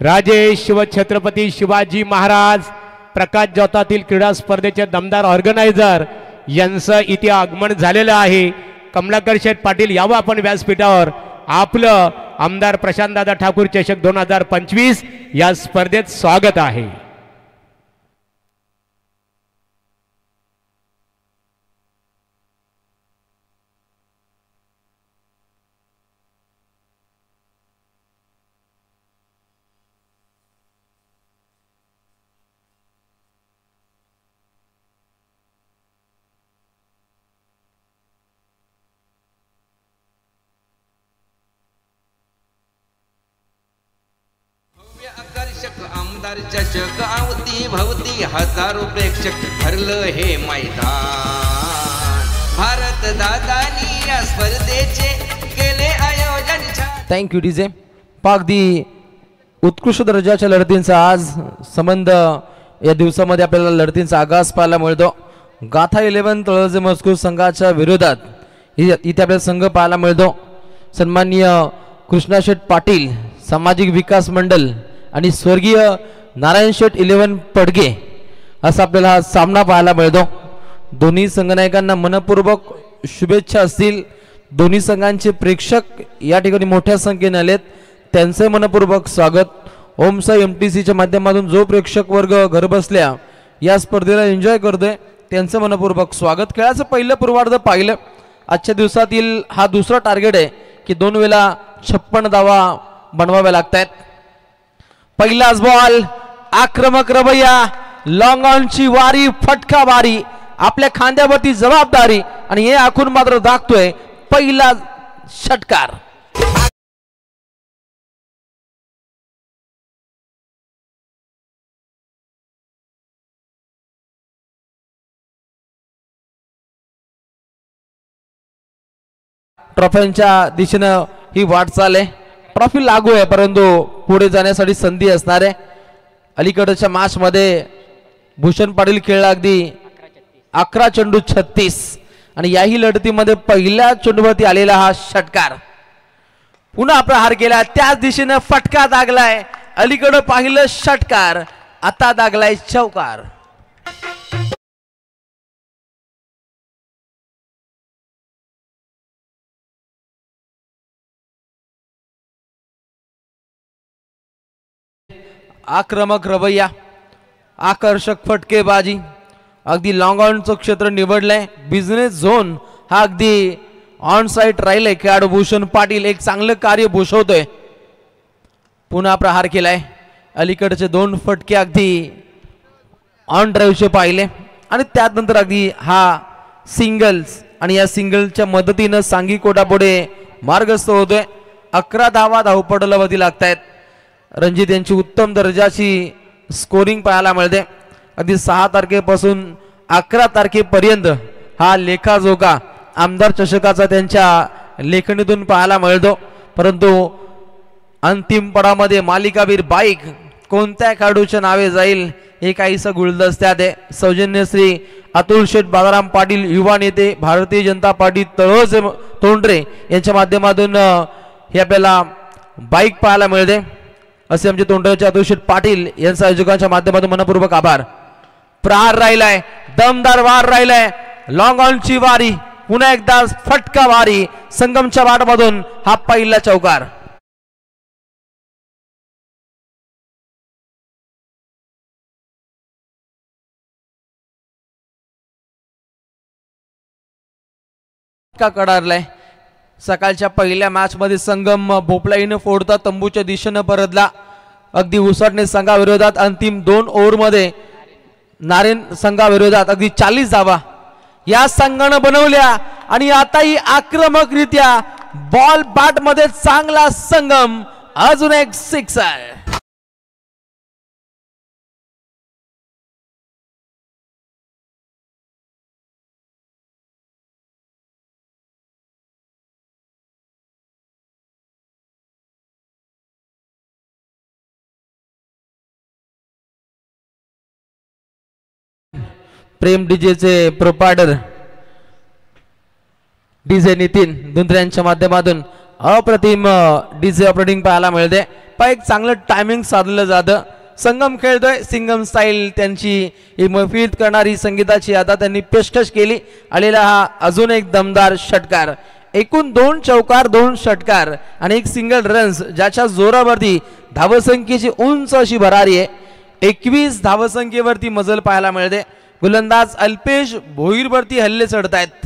राजेश व छत्रपती शिवाजी महाराज प्रकाश जोतातील क्रीडा स्पर्धेचे दमदार ऑर्गनायझर यांचं इथे आगमन झालेलं आहे. कमलाकर शेठ पाटील यावं आपण व्यासपीठावर. आपलं आमदार प्रशांतदादा ठाकूर चषक 2025 या स्पर्धेत स्वागत आहे. आमदार चषक आवती भवती हजारो प्रेक्षक भरलं हे मैदान. भारत दादानी या स्पर्धेचे केले आयोजन. Thank you DJ. पागदी उत्कृष्ट दर्जाच्या लढतींचा आज संबंध या दिवसामध्ये आपल्याला लढतींचा आगास पाहायला मिळतो. गाथा 11 तळोजे मजकूर संघाच्या विरोधात इथे आपल्याला संघ पाहायला मिळतो. सन्माननीय कृष्णा शेठ पाटील सामाजिक विकास मंडळ आणि स्वर्गीय नारायण शेठ 11 पडगे असा आपल्याला हा सामना पाहायला मिळतो. दोन्ही संघनायकांना मनपूर्वक शुभेच्छा असतील. दोन्ही संघांचे प्रेक्षक या ठिकाणी मोठ्या संख्येने आलेत, त्यांचे मनपूर्वक स्वागत. ओमसाई MTCच्या माध्यमातून जो प्रेक्षक वर्ग घरबसल्या या स्पर्धेला एन्जॉय करतोय त्यांचं मनपूर्वक स्वागत. खेळाचं पहिलं पूर्वार्ध पाहिलं. आजच्या दिवसातील हा दुसरा टार्गेट आहे की 2 वेळा 56 धावा बनवाव्या लागत आहेत. पहिलाच बॉल, आक्रमक रवैया, लॉंग ऑनची वारी, फटका वारी, आपल्या खांद्यावरती जबाबदारी आणि हे आखून मात्र दाखतोय पहिला षटकार. ट्रॉफीच्या दिशेनं ही वाटचाल आहे. ट्रॉफी लागू आहे परंतु पुढे जाण्यासाठी संधी असणार आहे. अलीकडच्या मॅच मध्ये भूषण पाटील खेळला अगदी 11 चेंडू 36 आणि याही लढतीमध्ये पहिल्या चेंडूवरती आलेला हा षटकार. पुन्हा प्रहार केला, त्याच दिशेनं फटका दागलाय. अलीकडे पाहिलं षटकार, आता दागलाय चौकार. आक्रमक रवैया, आकर्षक फटकेबाजी, अगदी लॉंग ऑनचं क्षेत्र निवडलंय. बिझनेस झोन हा अगदी ऑन साईट राहिलंय. खेळाडू भूषण पाटील एक चांगलं कार्य भूषवतोय. पुन्हा प्रहार केलाय. अलीकडचे 2 फटके अगदी ऑन ड्राईव्हचे पाहिले आणि त्यानंतर अगदी हा सिंगल्स आणि या सिंगलच्या मदतीनं सांघिक कोटापुढे मार्गस्थ होतोय. 11 धावा धावपटलावरती लागतायत. रणजित यांची उत्तम दर्जाची स्कोरिंग पाहायला मिळते. अगदी 6 तारखेपासून 11 तारखेपर्यंत हा लेखाजोखा आमदार चषकाचा त्यांच्या लेखणीतून पाहायला मिळतो. परंतु अंतिम पडामध्ये मालिकावीर बाईक कोणत्या खेळाडूच्या नावे जाईल हे काहीसं गुलदस्त्यात आहे। सौजन्य श्री अतुल शेठ बालाराम पाटील युवा नेते भारतीय जनता पार्टी तळोजे तोंडरे यांच्या माध्यमातून हे आपल्याला बाईक पाहायला मिळते असे आमचे तोंडरेचे अतुल शेठ पाटील यांच्या आयोजकांच्या माध्यमातून मनपूर्वक आभार। प्रहार राहिलाय, दमदार वार राहिलाय, लॉंग ऑनची वारी, पुन्हा एकदा फटका वारी संगमच्या वाटमधून हा पहिला चौकार। कडारलाय सकाळच्या पहिल्या मॅच मध्ये संगम भोपळाईनं फोडता तंबूच्या दिशेनं परतला। अगदी उसटणे संघाविरोधात अंतिम 2 ओव्हर मध्ये नारेन संघाविरोधात अगदी 40 धावा या संघानं बनवल्या आणि आताही आक्रमकरित्या बॉल बॅट मध्ये चांगला संगम, अजून एक सिक्सर। प्रेम डीजेचे प्रोपायटर डीजे नितीन दुंद्र्यांच्या माध्यमातून अप्रतिम डीजे ऑपरेटिंग पाहायला मिळते। एक चांगलं टायमिंग साधलं जातं। संगम खेळतोय सिंगम स्टाईल त्यांची ही मैफिल करणारी संगीताची आता त्यांनी पेशकश केली। आलेला हा अजून एक दमदार षटकार, एकूण 2 चौकार 2 षटकार आणि एक सिंगल रन्स ज्याच्या जोरावरती धावसंख्येची उंच अशी भरारी आहे। 21 धावसंख्येवरती मजल पाहायला मिळते। गोलंदाज अल्पेश भोईरवरती हल्ले चढतायत।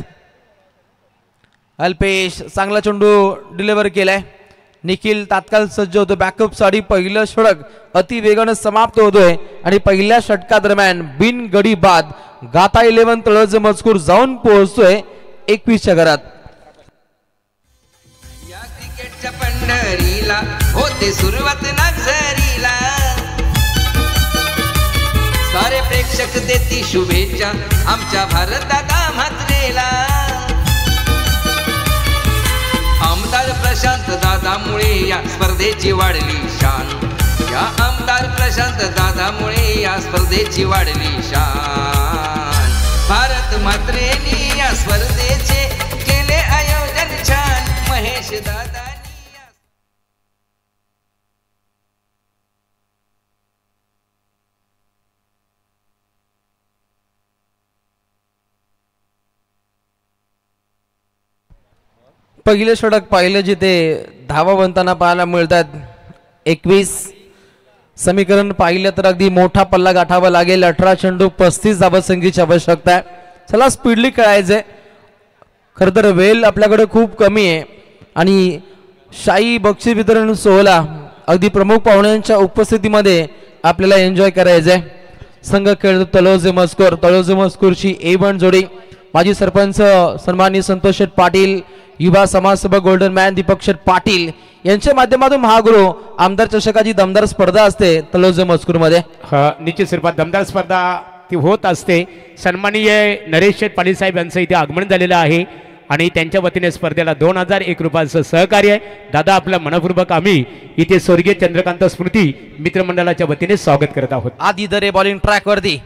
अल्पेश चांगला चेंडू डिलिव्हर केलाय। निखिल तात्काळ सज्ज होतो बॅकअप साठी। पहिलं षटक अति वेगाने समाप्त होतोय आणि पहिल्या षटका दरम्यान बिन गडी बाद गाथा 11 तळोजे मजकूर जाऊन पोहोचतोय 21च्या घरात। या क्रिकेटच्या पंढरीला होते सुरुवात नागझरीला, सारे प्रेक्षक देती शुभेच्छा आमच्या भारतदादा म्हात्रेला। आमदार प्रशांत दादामुळे या स्पर्धेची वाढली शान, या आमदार प्रशांत दादामुळे या स्पर्धेची वाढली शान। भारत म्हात्रेनी या स्पर्धेचे केले आयोजन छान, महेश दादा पहिले षटक पाहिलं जिथे धावा बनताना पाहायला मिळतात 21। समीकरण पाहिलं तर अगदी मोठा पल्ला गाठावा लागेल। 18 चेंडू 35 धावसंख्येची आवश्यकता आहे। चला स्पीडली खेळायचंय। खरं तर वेळ आपल्याकडे खूप कमी आहे आणि शाही बक्षीस वितरण सोहळा अगदी प्रमुख पाहुण्यांच्या उपस्थितीमध्ये आपल्याला एन्जॉय करायचंय। संघ खेळतो तळोजे मजकूर। तळोजे मजकूरची A1 जोडी माजी सरपंच सन्माननीय संतोष शेठ पाटील, युवा समाजसेवक गोल्डन मॅन दीपक शेठ पाटील यांच्या माध्यमातून महागुरु आमदार चषकाची दमदार स्पर्धा असते तळोजे मजकूर मध्ये। निश्चित स्वरूपात दमदार स्पर्धा ती होत असते। सन्माननीय नरेश शेठ पाटील साहेब यांचं इथे आगमन झालेलं आहे आणि त्यांच्या वतीने स्पर्धेला 2001 रुपयाचं सहकार्य आहे। दादा आपल्या मनपूर्वक आम्ही इथे स्वर्गीय चंद्रकांत स्मृती मित्रमंडळाच्या वतीने स्वागत करत आहोत। आधी दरे बॉलिंग ट्रॅक वरती,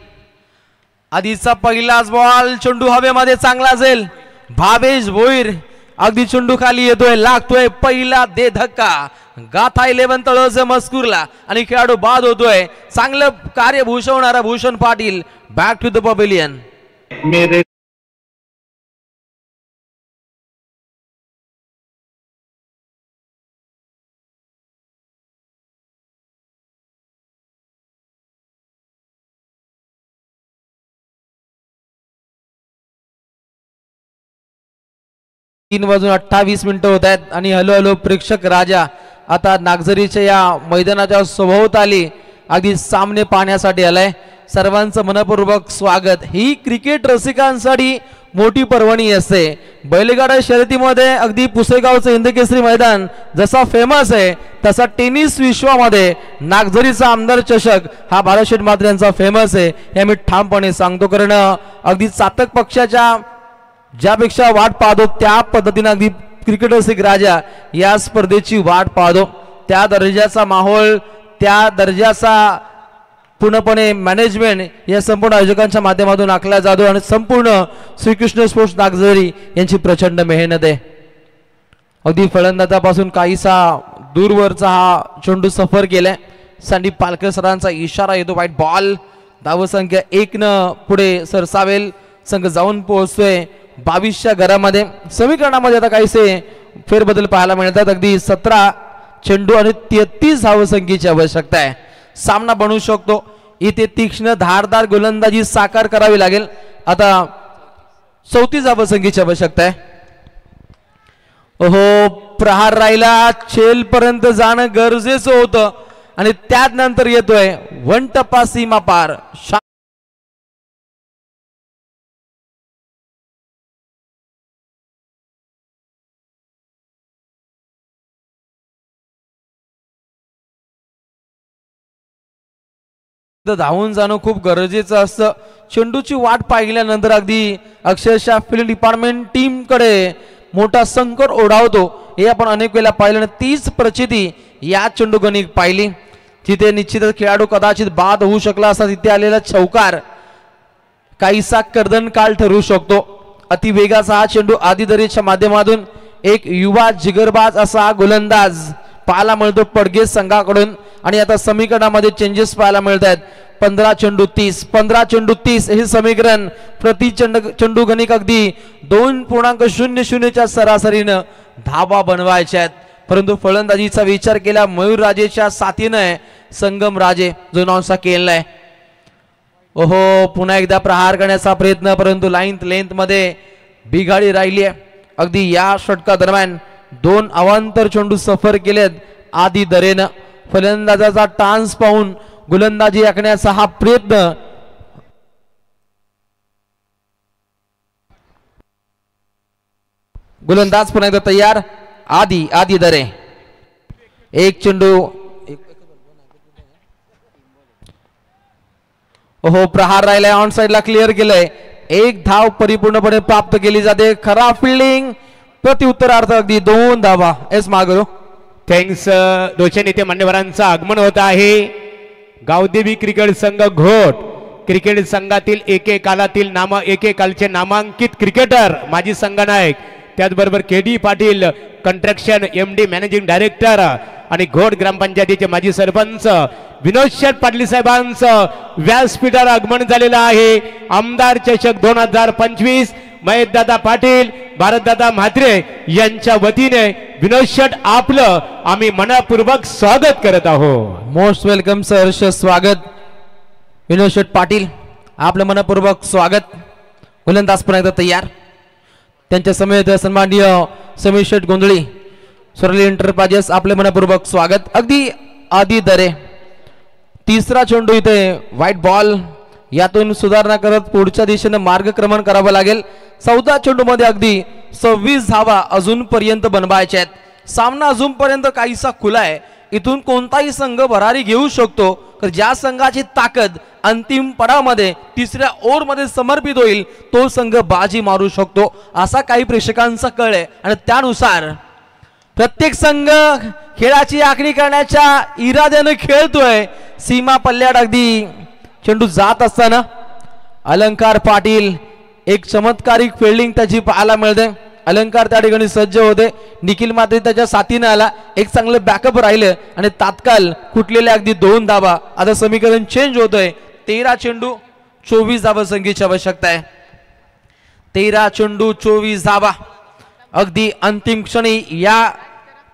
आधीचा पहिलाच बॉल चेंडू हवेमध्ये चांगला जाईल। भावेश भोईर अगदी चेंडू खाली येतोय, लागतोय पहिला दे धक्का गाथा 11 तळोजे मजकूरला आणि खेळाडू बाद होतोय। चांगलं कार्य भूषवणारा Bhushan Patil back to the pavilion. तीन वाजून 28 मिनिटं होत आहेत आणि हलो हलो प्रेक्षक राजा आता नागझरीच्या या मैदानाच्या सभोवताली अगदी सामने पाहण्यासाठी आलाय। सर्वांचं मनपूर्वक स्वागत। ही क्रिकेट रसिकांसाठी मोठी पर्वणी असते। बैलगाडा शर्यतीमध्ये अगदी पुसेगावचं हिंदकेसरी मैदान जसा फेमस आहे तसा टेनिस विश्वामध्ये नागझरीचा आमदार चषक हा भारतशेठ म्हात्रे यांचा फेमस आहे हे मी ठामपणे सांगतो। कारण अगदी चातक पक्षाच्या ज्यापेक्षा वाट पाहतो त्या पद्धतीने अगदी क्रिकेट रसिक राजा या स्पर्धेची वाट पाहतो। त्या दर्जाचा माहोल त्या दर्जाचा पूर्णपणे मॅनेजमेंट या संपूर्ण आयोजकांच्या माध्यमातून आखला जातो आणि संपूर्ण श्रीकृष्ण स्पोर्ट्स नागझरी यांची प्रचंड मेहनत आहे. अगदी फलंदाजापासून काहीसा दूरवरचा हा चेंडू सफर केलाय. संदीप पालकर सरांचा इशारा येतो. White ball. धावसंख्या 1 न पुढे सरसावेल. संघ जाऊन पोहोचतोय 22च्या घरामध्ये. समीकरणामध्ये आता काहीसे फेरबदल पाहायला मिळतात. अगदी 17 चेंडू आणि 33 धावसंख्येची आवश्यकता आहे. सामना बनवू शकतो. इथे तीक्ष्ण धारदार गोलंदाजी साकार करावी लागेल. आता 34 धावसंख्येची आवश्यकता आहे. ओहो, प्रहार राहिला. छेल पर्यंत जाणं गरजेचं होतं आणि त्यात नंतर येतोय 1 टप्पा सीमा पार. धावून जाणं खूप गरजेचं असतं. चेंडूची वाट पाहिल्यानंतर अगदी अक्षरशः फील्ड डिपार्टमेंट टीम कडे मोठा संकट ओढावतो. हे आपण अनेक वेळा पाहिलं. तीच प्रचिती या चेंडू गणिक पाहिली. तिथे निश्चितच खेळाडू कदाचित बाद होऊ शकला असता. तिथे आलेला चौकार काहीसा कर्दन काळ ठरू शकतो. अतिवेगाचा हा चेंडू आदिदरीच्या माध्यमातून एक युवा जिगरबाज असा गोलंदाज पाहायला मिळतो पडगेज संघाकडून. आणि आता समीकरणामध्ये चेंजेस पाहायला मिळत आहेत. 15 चेंडू 30, 15 चेंडू 30 हे समीकरण. प्रति चेंडू गणिक अगदी 2.00च्या सरासरीनं धावा बनवायच्या आहेत. परंतु फलंदाजीचा विचार केला मयूर राजेच्या साथीनं संगम राजे जो नॉनसा केलाय. ओहो, पुन्हा एकदा प्रहार करण्याचा प्रयत्न, परंतु लेंथ मध्ये बिघाडी राहिली आहे. अगदी या षटका दरम्यान 2 अवांतर चेंडू सफर केलेत आदी दरेनं. फलंदाजाचा टान्स पाहून गोलंदाजी आखण्याचा हा प्रयत्न. गोलंदाज पुन्हा एकदा तयार. आदी दरे. 1 चेंडू. ओहो, प्रहार राहिलाय. ऑन साइडला क्लिअर केलंय. 1 धाव परिपूर्णपणे प्राप्त केली जाते. खराब फिल्डिंग. प्रत्युत्तरार्थ अगदी 2 धावा. एस मागरो. थँक्स. दोषे नेते मान्यवरांचं आगमन होत आहे. गावदेवी क्रिकेट संघ घोट क्रिकेट संघातील एकेकालातील एकेकालचे नामांकित क्रिकेटर माजी संघनायक, त्याचबरोबर KD Patil construction MD managing director आणि घोट ग्रामपंचायतीचे माजी सरपंच विनोद शेठ पाटील साहेबांचं व्यासपीठावर आगमन झालेलं आहे. आमदार चषक 2025 महेशदादा पाटील, भारतदादा म्हात्रे यांच्या वतीने विनोद शेठ आपलं आम्ही मनपूर्वक स्वागत करत आहोत. Most welcome sir. स्वागत विनोद शेठ पाटील, आपलं मनपूर्वक स्वागत. गोलंदाज पुन्हा एकदा तयार. त्यांच्या समेत सन्माननीय समीर शेठ गोंधळी स्वरली एंटरप्राइजेस, आपले मनपूर्वक स्वागत. अगदी आदी दरे. 3रा चेंडू इथे व्हाईट बॉल. यातून सुधारणा करत पुढच्या दिशेने मार्गक्रमण करावं लागेल. 14 चेंडू मध्ये अगदी 26 धावा अजूनपर्यंत बनवायच्या आहेत. सामना अजूनपर्यंत काहीसा खुला आहे. इथून कोणताही संघ भरारी घेऊ शकतो. तर ज्या संघाची ताकद अंतिम पडावामध्ये 3ऱ्या ओव्हरमध्ये समर्पित होईल तो संघ बाजी मारू शकतो असा काही प्रेक्षकांचा कळ आहे. आणि त्यानुसार प्रत्येक संघ खेळाची आखणी करण्याच्या इराद्याने खेळतोय. सीमा पल्ल्यात अगदी चेंडू जात असताना अलंकार पाटील एक चमत्कारिक फिल्डिंग त्याची पाहायला मिळते. अलंकार त्या ठिकाणी सज्ज होते. निखिल मात्र त्याच्या साथीने आला. एक चांगलं बॅकअप राहिलं आणि तात्काळ कुठलेल्या अगदी 2 धावा. आता समीकरण चेंज होतंय. 13 चेंडू 24 धावा संख्येची आवश्यकता आहे. 13 चेंडू 24 धावा. अगदी अंतिम क्षणी या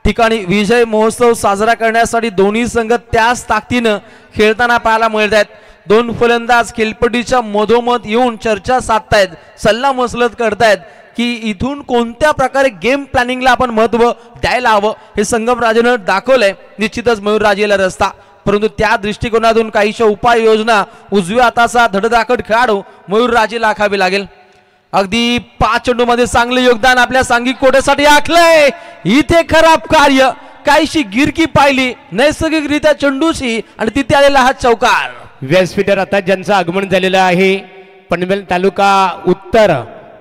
ठिकाणी विजय महोत्सव साजरा करण्यासाठी दोन्ही संघ त्याच ताकदीनं खेळताना पाहायला मिळत आहेत. 2 फलंदाज खेळपट्टीच्या मधोमध येऊन चर्चा साधतायत, सल्ला मसलत करतायत की इथून कोणत्या प्रकारे गेम प्लॅनिंगला आपण महत्व द्यायला हवं हे संगम राजेनं दाखवलंय. निश्चितच मयूर राजेला रस्ता, परंतु त्या दृष्टिकोनातून काहीशा उपाययोजना उजव्या हाताचा धडधाकट खेळाडू मयूर राजेला आखावी लागेल. अगदी 5 चेंडू मध्ये चांगले योगदान आपल्या सांघिक कोट्यासाठी आखलंय. इथे खराब कार्य, काहीशी गिरकी पाहिली नैसर्गिकरित्या चेंडूशी आणि तिथे आलेला हा चौकार. व्यासपीठावर आता ज्यांचं आगमन झालेलं आहे पनवेल तालुका उत्तर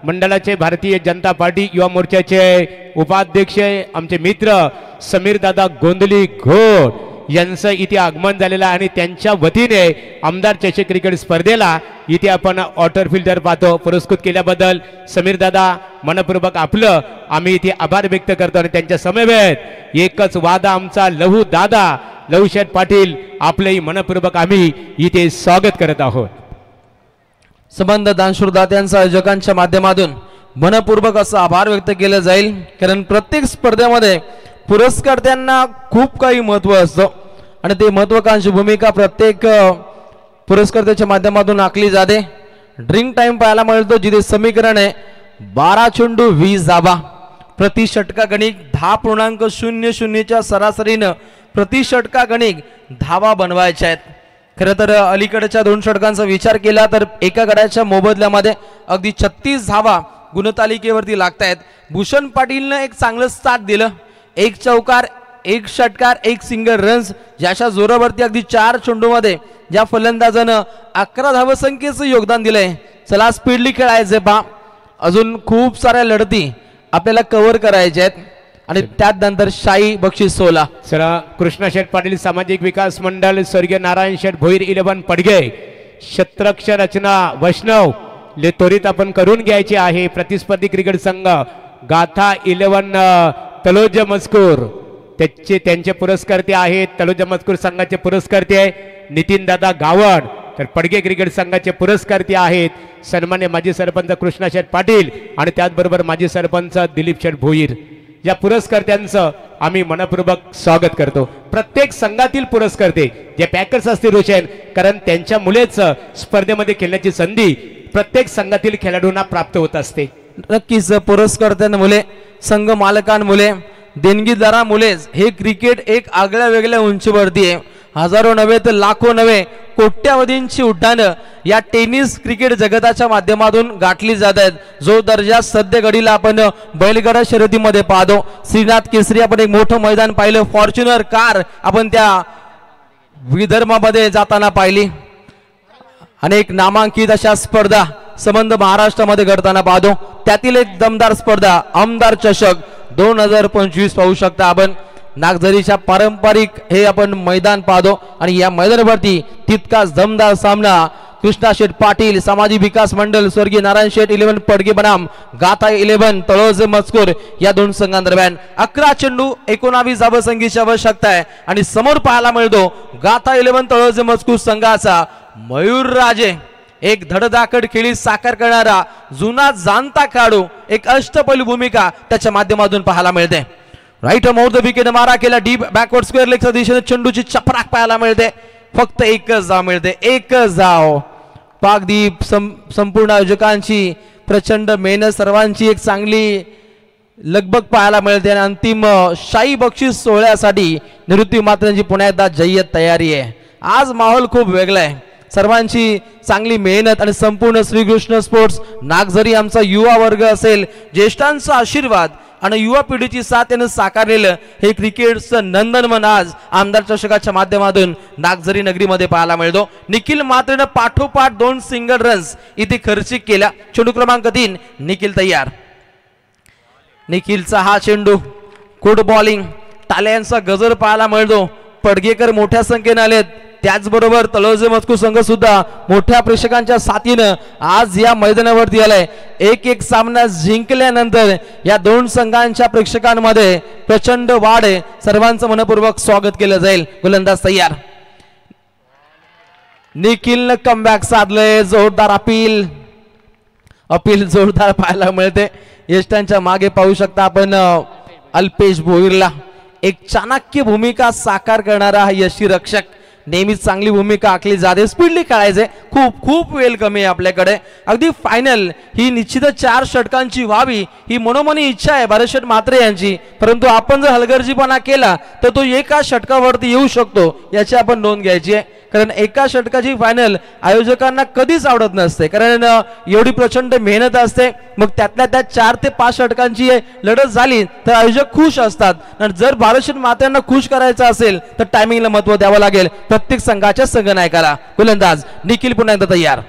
मंडळाचे भारतीय जनता पार्टी युवा मोर्चाचे उपाध्यक्ष आमचे मित्र समीर दादा गोंधली घोट यांचं इथे आगमन झालेलं आहे आणि त्यांच्या वतीने आमदार चषक क्रिकेट स्पर्धेला इथे आपण ऑटर फिल्डर पाहतो. पुरस्कृत केल्याबद्दल समीर दादा मनपूर्वक आपलं आम्ही इथे आभार व्यक्त करतो आणि त्यांच्या समवेत एकच वादा आमचा लहू दादा लहूशेठ पाटील आपलंही मनपूर्वक आम्ही इथे स्वागत करत आहोत. संबंध दानशूर दात्यांच्या आयोजकांच्या माध्यमातून मनपूर्वक असं आभार व्यक्त केलं जाईल, कारण प्रत्येक स्पर्धेमध्ये पुरस्कर्त्यांना खूप काही महत्त्व असतं आणि ते महत्त्वाकांक्षी भूमिका प्रत्येक पुरस्कर्त्याच्या माध्यमातून आखली जाते. ड्रिंक टाइम पाहायला मिळतो, जिथे समीकरण आहे 12 चेंडू 20 धावा, प्रति षटकागणिक 10.00च्या सरासरीनं प्रति षटकागणिक धावा बनवायच्या आहेत. खरं तर अलीकडच्या 2 षटकांचा विचार केला तर एका गड्याच्या मोबदल्यामध्ये अगदी 36 धावा गुणतालिकेवरती लागत आहेत. भूषण पाटीलनं एक चांगलं स्टार्ट दिलं, 1 चौकार 1 षटकार 1 सिंगल रन्स, ज्याच्या जोरावरती अगदी 4 चेंडूमध्ये ज्या फलंदाजानं 11 धावसंख्येचं योगदान दिलंय. चला स्पीडली खेळायचे पा, अजून खूप साऱ्या लढती आपल्याला कव्हर करायच्या आहेत आणि त्यात नंतर शाही बक्षीस 16. चला कृष्णा शेठ पाटील सामाजिक विकास मंडळ स्वर्गीय नारायण शेठ भोईर 11 पडगे शत्रक्ष रचना वैष्णव ले त्वरित आपण करून घ्यायचे आहे. प्रतिस्पर्धी क्रिकेट संघ गाथा 11 तलोज मजकूर त्यांचे पुरस्कर्ते आहेत. तलोज मजकूर संघाचे पुरस्कर्ते नितीन दादा गावड, तर पडगे क्रिकेट संघाचे पुरस्कर्ते आहेत सन्मान्य माजी सरपंच कृष्णा शेठ पाटील आणि त्याचबरोबर माजी सरपंच दिलीप शेठ भोईर. या पुरस्कर्त्यांचं आम्ही मनपूर्वक स्वागत करतो. प्रत्येक संघातील पुरस्कर्ते जे पॅकर्स असतील रोशन, कारण त्यांच्या मुलेच स्पर्धेमध्ये खेळण्याची संधी प्रत्येक संघातील खेळाडूंना प्राप्त होत असते. नक्कीच पुरस्कर्त्यांमुळे, संघ मालकांमुळे, देणगीदारामुळेच हे क्रिकेट एक आगळ्या वेगळ्या उंचीवरती आहे. हजारो नव्हे तर लाखो नव्हे कोट्यावधींची उड्डाणं या टेनिस क्रिकेट जगताच्या माध्यमातून गाठली जात आहेत. जो दर्जा सध्या घडीला आपण बैलगाडा शर्यतीमध्ये पाहतो, श्रीनाथ केसरी आपण एक मोठं मैदान पाहिलं, फॉर्च्युनर कार आपण त्या विदर्भामध्ये जाताना पाहिली, अनेक नामांकित अशा स्पर्धा संबंध महाराष्ट्रामध्ये घडताना पाहतो. त्यातील एक दमदार स्पर्धा आमदार चषक 2025 पाहू शकता आपण. नागझरीच्या पारंपरिक हे आपण मैदान पाहतो आणि या मैदानावरती तितकाच दमदार सामना कृष्णा शेठ पाटील सामाजिक विकास मंडळ स्वर्गीय नारायण शेठ 11 पडगे बनाम गाथा 11 तळोज मजकूर या 2 संघांदरम्यान. 11 चेंडू 19 धावसंख्येची आवश्यकता आहे आणि समोर पाहायला मिळतो गाथा 11 तळोज मजकूर संघाचा मयूर राजे, एक धडधाकड खेळी साकार करणारा जुना जाणता खेळाडू, एक अष्टपैलू भूमिका त्याच्या माध्यमातून पाहायला मिळते. राईट मोर द विकेट मारा केला, डीप बॅकवर्ड स्क्वेअर लेगच्या दिशेने चेंडूची चपराक पाहायला मिळते. फक्त एकच धाव मिळते, एकच धाव. पाकदीप संपूर्ण आयोजकांची प्रचंड मेहनत, सर्वांची एक चांगली लगबग पाहायला मिळते आणि अंतिम शाही बक्षीस सोहळ्यासाठी निवृत्ती मात्रांची पुन्हा एकदा जय्यत तयारी आहे. आज माहोल खूप वेगळा आहे, सर्वांची चांगली मेहनत आणि संपूर्ण श्रीकृष्ण स्पोर्ट्स नागझरी आमचा युवा वर्ग असेल, ज्येष्ठांचा आशीर्वाद आणि युवा पिढीची साथ यानं साकारलेलं हे क्रिकेटचं नंदनवन आज आमदार चषकाच्या माध्यमातून नागझरी नगरीमध्ये पाहायला मिळतो. निखिल मात्रेनं पाठोपाठ 2 सिंगल रन्स इथे खर्चिक केला. चेंडू क्रमांक 3 निखिल तयार. निखिलचा हा चेंडू गुड बॉलिंग, टाळ्यांचा गजर पाहायला मिळतो. पडगेकर मोठ्या संख्येने आलेत, त्याचबरोबर तळोजे मजकूर संघ सुद्धा मोठ्या प्रेक्षकांच्या साथीनं आज या मैदानावरती आलाय. एक सामना जिंकल्यानंतर या 2 संघांच्या प्रेक्षकांमध्ये प्रचंड वाढ आहे. सर्वांचं मनपूर्वक स्वागत केलं जाईल. गोलंदाज तयार. निखिलनं कमबॅक साधलंय. जोरदार अपील जोरदार पाहायला मिळते. यष्टांच्या मागे पाहू शकता आपण अल्पेश भोईरला, एक चाणक्य भूमिका साकार करणारा हा यशी रक्षक. नेहमीच चांगली भूमिका आखली जाते. स्पीडली खेळायचे, खूप वेळ कमी आहे आपल्याकडे. अगदी फायनल ही निश्चितच 4 षटकांची व्हावी ही मनोमनी इच्छा आहे भारतशेठ म्हात्रे यांची, परंतु आपण जर हलगर्जीपणा केला तर तो एका षटकावरती येऊ शकतो याची आपण नोंद घ्यायची आहे. कारण एका षटकाची फायनल आयोजकांना कधीच आवडत नसते, कारण एवढी प्रचंड मेहनत असते. मग त्यातल्या त्यात 4 ते 5 षटकांची लढत झाली तर आयोजक खुश असतात. आणि जर भारतशेठ म्हात्रेंना खुश करायचं असेल तर टायमिंगला महत्व द्यावं लागेल प्रत्येक संघाच्या संघनायकाला. गोलंदाज निखिल पुन्हा एकदा तयार.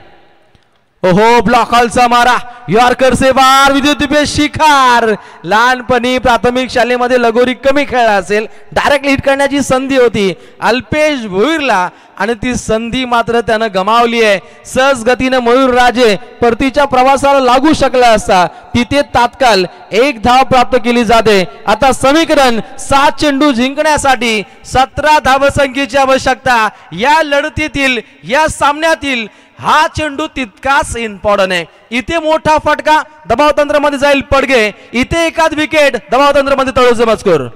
ओहो ब्लॉकॉलचा मारा यॉर्कर से बार विद्युत शिखार. लहानपणी प्राथमिक शाळेमध्ये लगोरी कमी खेळला असेल, डायरेक्ट हिट करण्याची संधी होती अल्पेश भोईरला आणि ती संधी मात्र त्यानं गमावली आहे. सहज गतीने मयूर राजे परतीच्या प्रवासाला लागू शकला असता. तिथे तात्काळ 1 धाव प्राप्त केली जाते. आता समीकरण 7 चेंडू जिंकण्यासाठी 17 धावसंख्येची आवश्यकता. या लढतीतील या सामन्यातील हा चेंडू तितकाच इम्पॉर्टंट आहे. इथे मोठा फटका दबाव तंत्रामध्ये जाईल पडगे, इथे एकाच विकेट दबाव तंत्रामध्ये तळोजे मजकूर.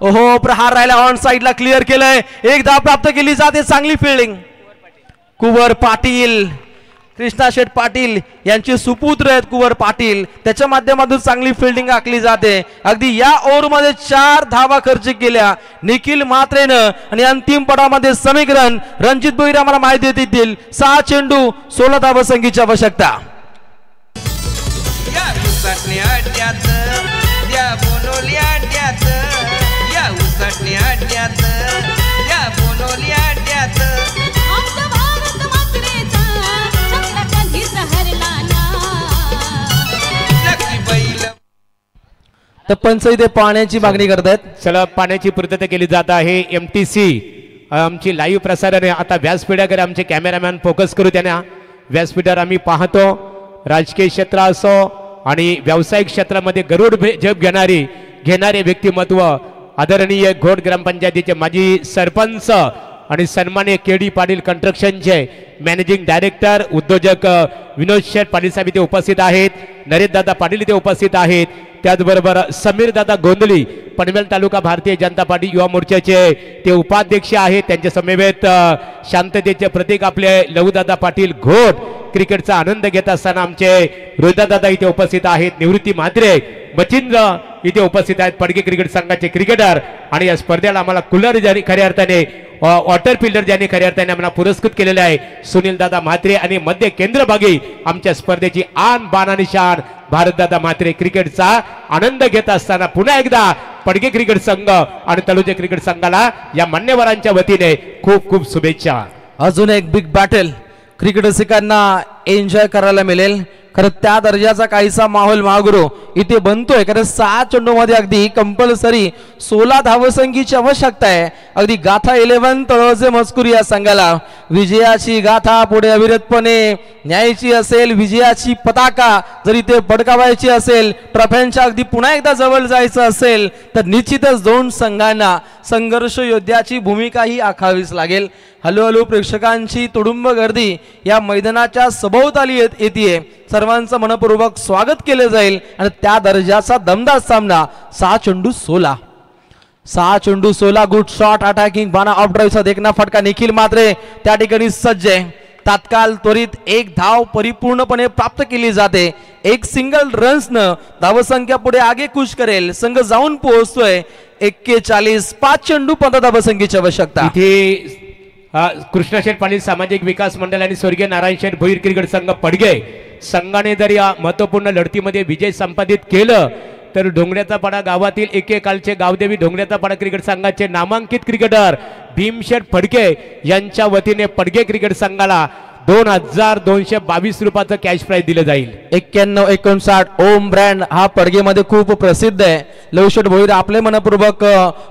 ओहो प्रहार राहिला ऑन साइडला क्लिअर केलंय. 1 धाव प्राप्त केली जाते. चांगली फिल्डिंग कुवर पाटील, कृष्णा शेठ पाटील यांचे सुपुत्र आहेत कुवर पाटील, त्याच्या माध्यमातून चांगली फिल्डिंग आखली जाते. अगदी या ओव्हरमध्ये 4 धावा खर्च केल्या निखिल म्हात्रेनं आणि अंतिम पडामध्ये समीकरण रणजित भोईर आम्हाला माहिती देतील. 6 चेंडू 16 धावसंख्येची आवश्यकता. तर पंच इथे पाण्याची मागणी करतायत. चला पाण्याची पूर्तता केली जात आहे. MTC आमची लाईव्ह प्रसारण आता व्यासपीठाकडे आमचे कॅमेरामॅन फोकस करू. त्यांना व्यासपीठावर आम्ही पाहतो. राजकीय क्षेत्र असो आणि व्यावसायिक क्षेत्रामध्ये गरुड जप घेणारे व्यक्तिमत्व आदरणीय घोड ग्रामपंचायतीचे माजी सरपंच आणि सन्माननीय KD पाटील कंस्ट्रक्शनचे मॅनेजिंग डायरेक्टर उद्योजक विनोद शेठ पाटील साहेब इथे उपस्थित आहेत. नरेश दादा पाटील इथे उपस्थित आहेत. त्याचबरोबर समीर दादा गोंधळी पनवेल तालुका भारतीय जनता पार्टी युवा मोर्चाचे ते उपाध्यक्ष आहेत. त्यांच्या समवेत शांततेचे प्रतीक आपले लहूदादा पाटील घोट क्रिकेटचा आनंद घेत असताना आमचे रोहिदादा इथे उपस्थित आहेत. निवृत्ती म्हात्रे मचिंद्र इथे उपस्थित आहेत. पडगे क्रिकेट संघाचे क्रिकेटर आणि या स्पर्धेला आम्हाला कुलर जारी खऱ्या अर्थाने वॉटर फिल्डर ज्यांनी खऱ्या अर्थाने आम्हाला पुरस्कृत केलेले आहे सुनील दादा म्हात्रे आणि मध्य केंद्रभागी आमच्या स्पर्धेची आन बान आणि शान भारतदादा म्हात्रे क्रिकेटचा आनंद घेत असताना पुन्हा एकदा पडगे क्रिकेट संघ आणि तळोजे क्रिकेट संघाला या मान्यवरांच्या वतीने खूप खूप शुभेच्छा. अजून एक बिग बॅटल क्रिकेट रसिकांना एन्जॉय करायला मिळेल. खरं त्या दर्जाचा काहीसा माहोल महागुरू इथे बनतोय. कारण 6 चेंडूमध्ये अगदी कंपल्सरी 16 धावसंख्येची आवश्यकता आहे. अगदी गाथा 11 तळोजे मजकूर या संघाला विजयाची गाथा पुढे अविरतपणे न्यायची असेल. विजयाची पताका जर इथे फडकावायची असेल, ट्रॉफ्यांच्या अगदी पुन्हा एकदा जवळ जायचं असेल तर निश्चितच 2 संघांना संघर्ष योद्ध्याची भूमिका ही आखावीच लागेल. हळूहळू प्रेक्षकांची तुडुंब गर्दी या मैदानाच्या सभोवताली येते. सर्वांचं मनपूर्वक स्वागत केले जाईल आणि त्या दर्जाचा दमदार सामना. 6 चेंडू 16 गुड शॉट अटॅकिंग बाना ऑफ ड्राईव्हचा देखना फटका निखिल मात्रे त्या ठिकाणी सज्ज आहे. तात्काळ त्वरित 1 धाव परिपूर्णपणे प्राप्त केली जाते. 1 सिंगल रन्सनं धावसंख्या पुढे आगे कुश करेल. संघ जाऊन पोहोचतोय 41. 5 चेंडू 15 धावसंख्येची आवश्यकता. इथे कृष्णा शेठ पाटील सामाजिक विकास मंडळ आणि स्वर्गीय नारायण शेठ भोईर क्रिकेट संघ पडगे संघाने जर या महत्वपूर्ण लढतीमध्ये विजय संपादित केलं तर डोंगऱ्याचा पाडा गावातील एकेकालचे गावदेवी डोंगऱ्याचा पाडा क्रिकेट संघाचे नामांकित क्रिकेटर भीमशेठ फडके यांच्या वतीने पडगे क्रिकेट संघाला 2222 रुपयाचं कॅश प्राइज दिलं जाईल. 91-59 ओम ब्रँड हा पडगेमध्ये खूप प्रसिद्ध आहे. लवशेठ भोईर आपले मनपूर्वक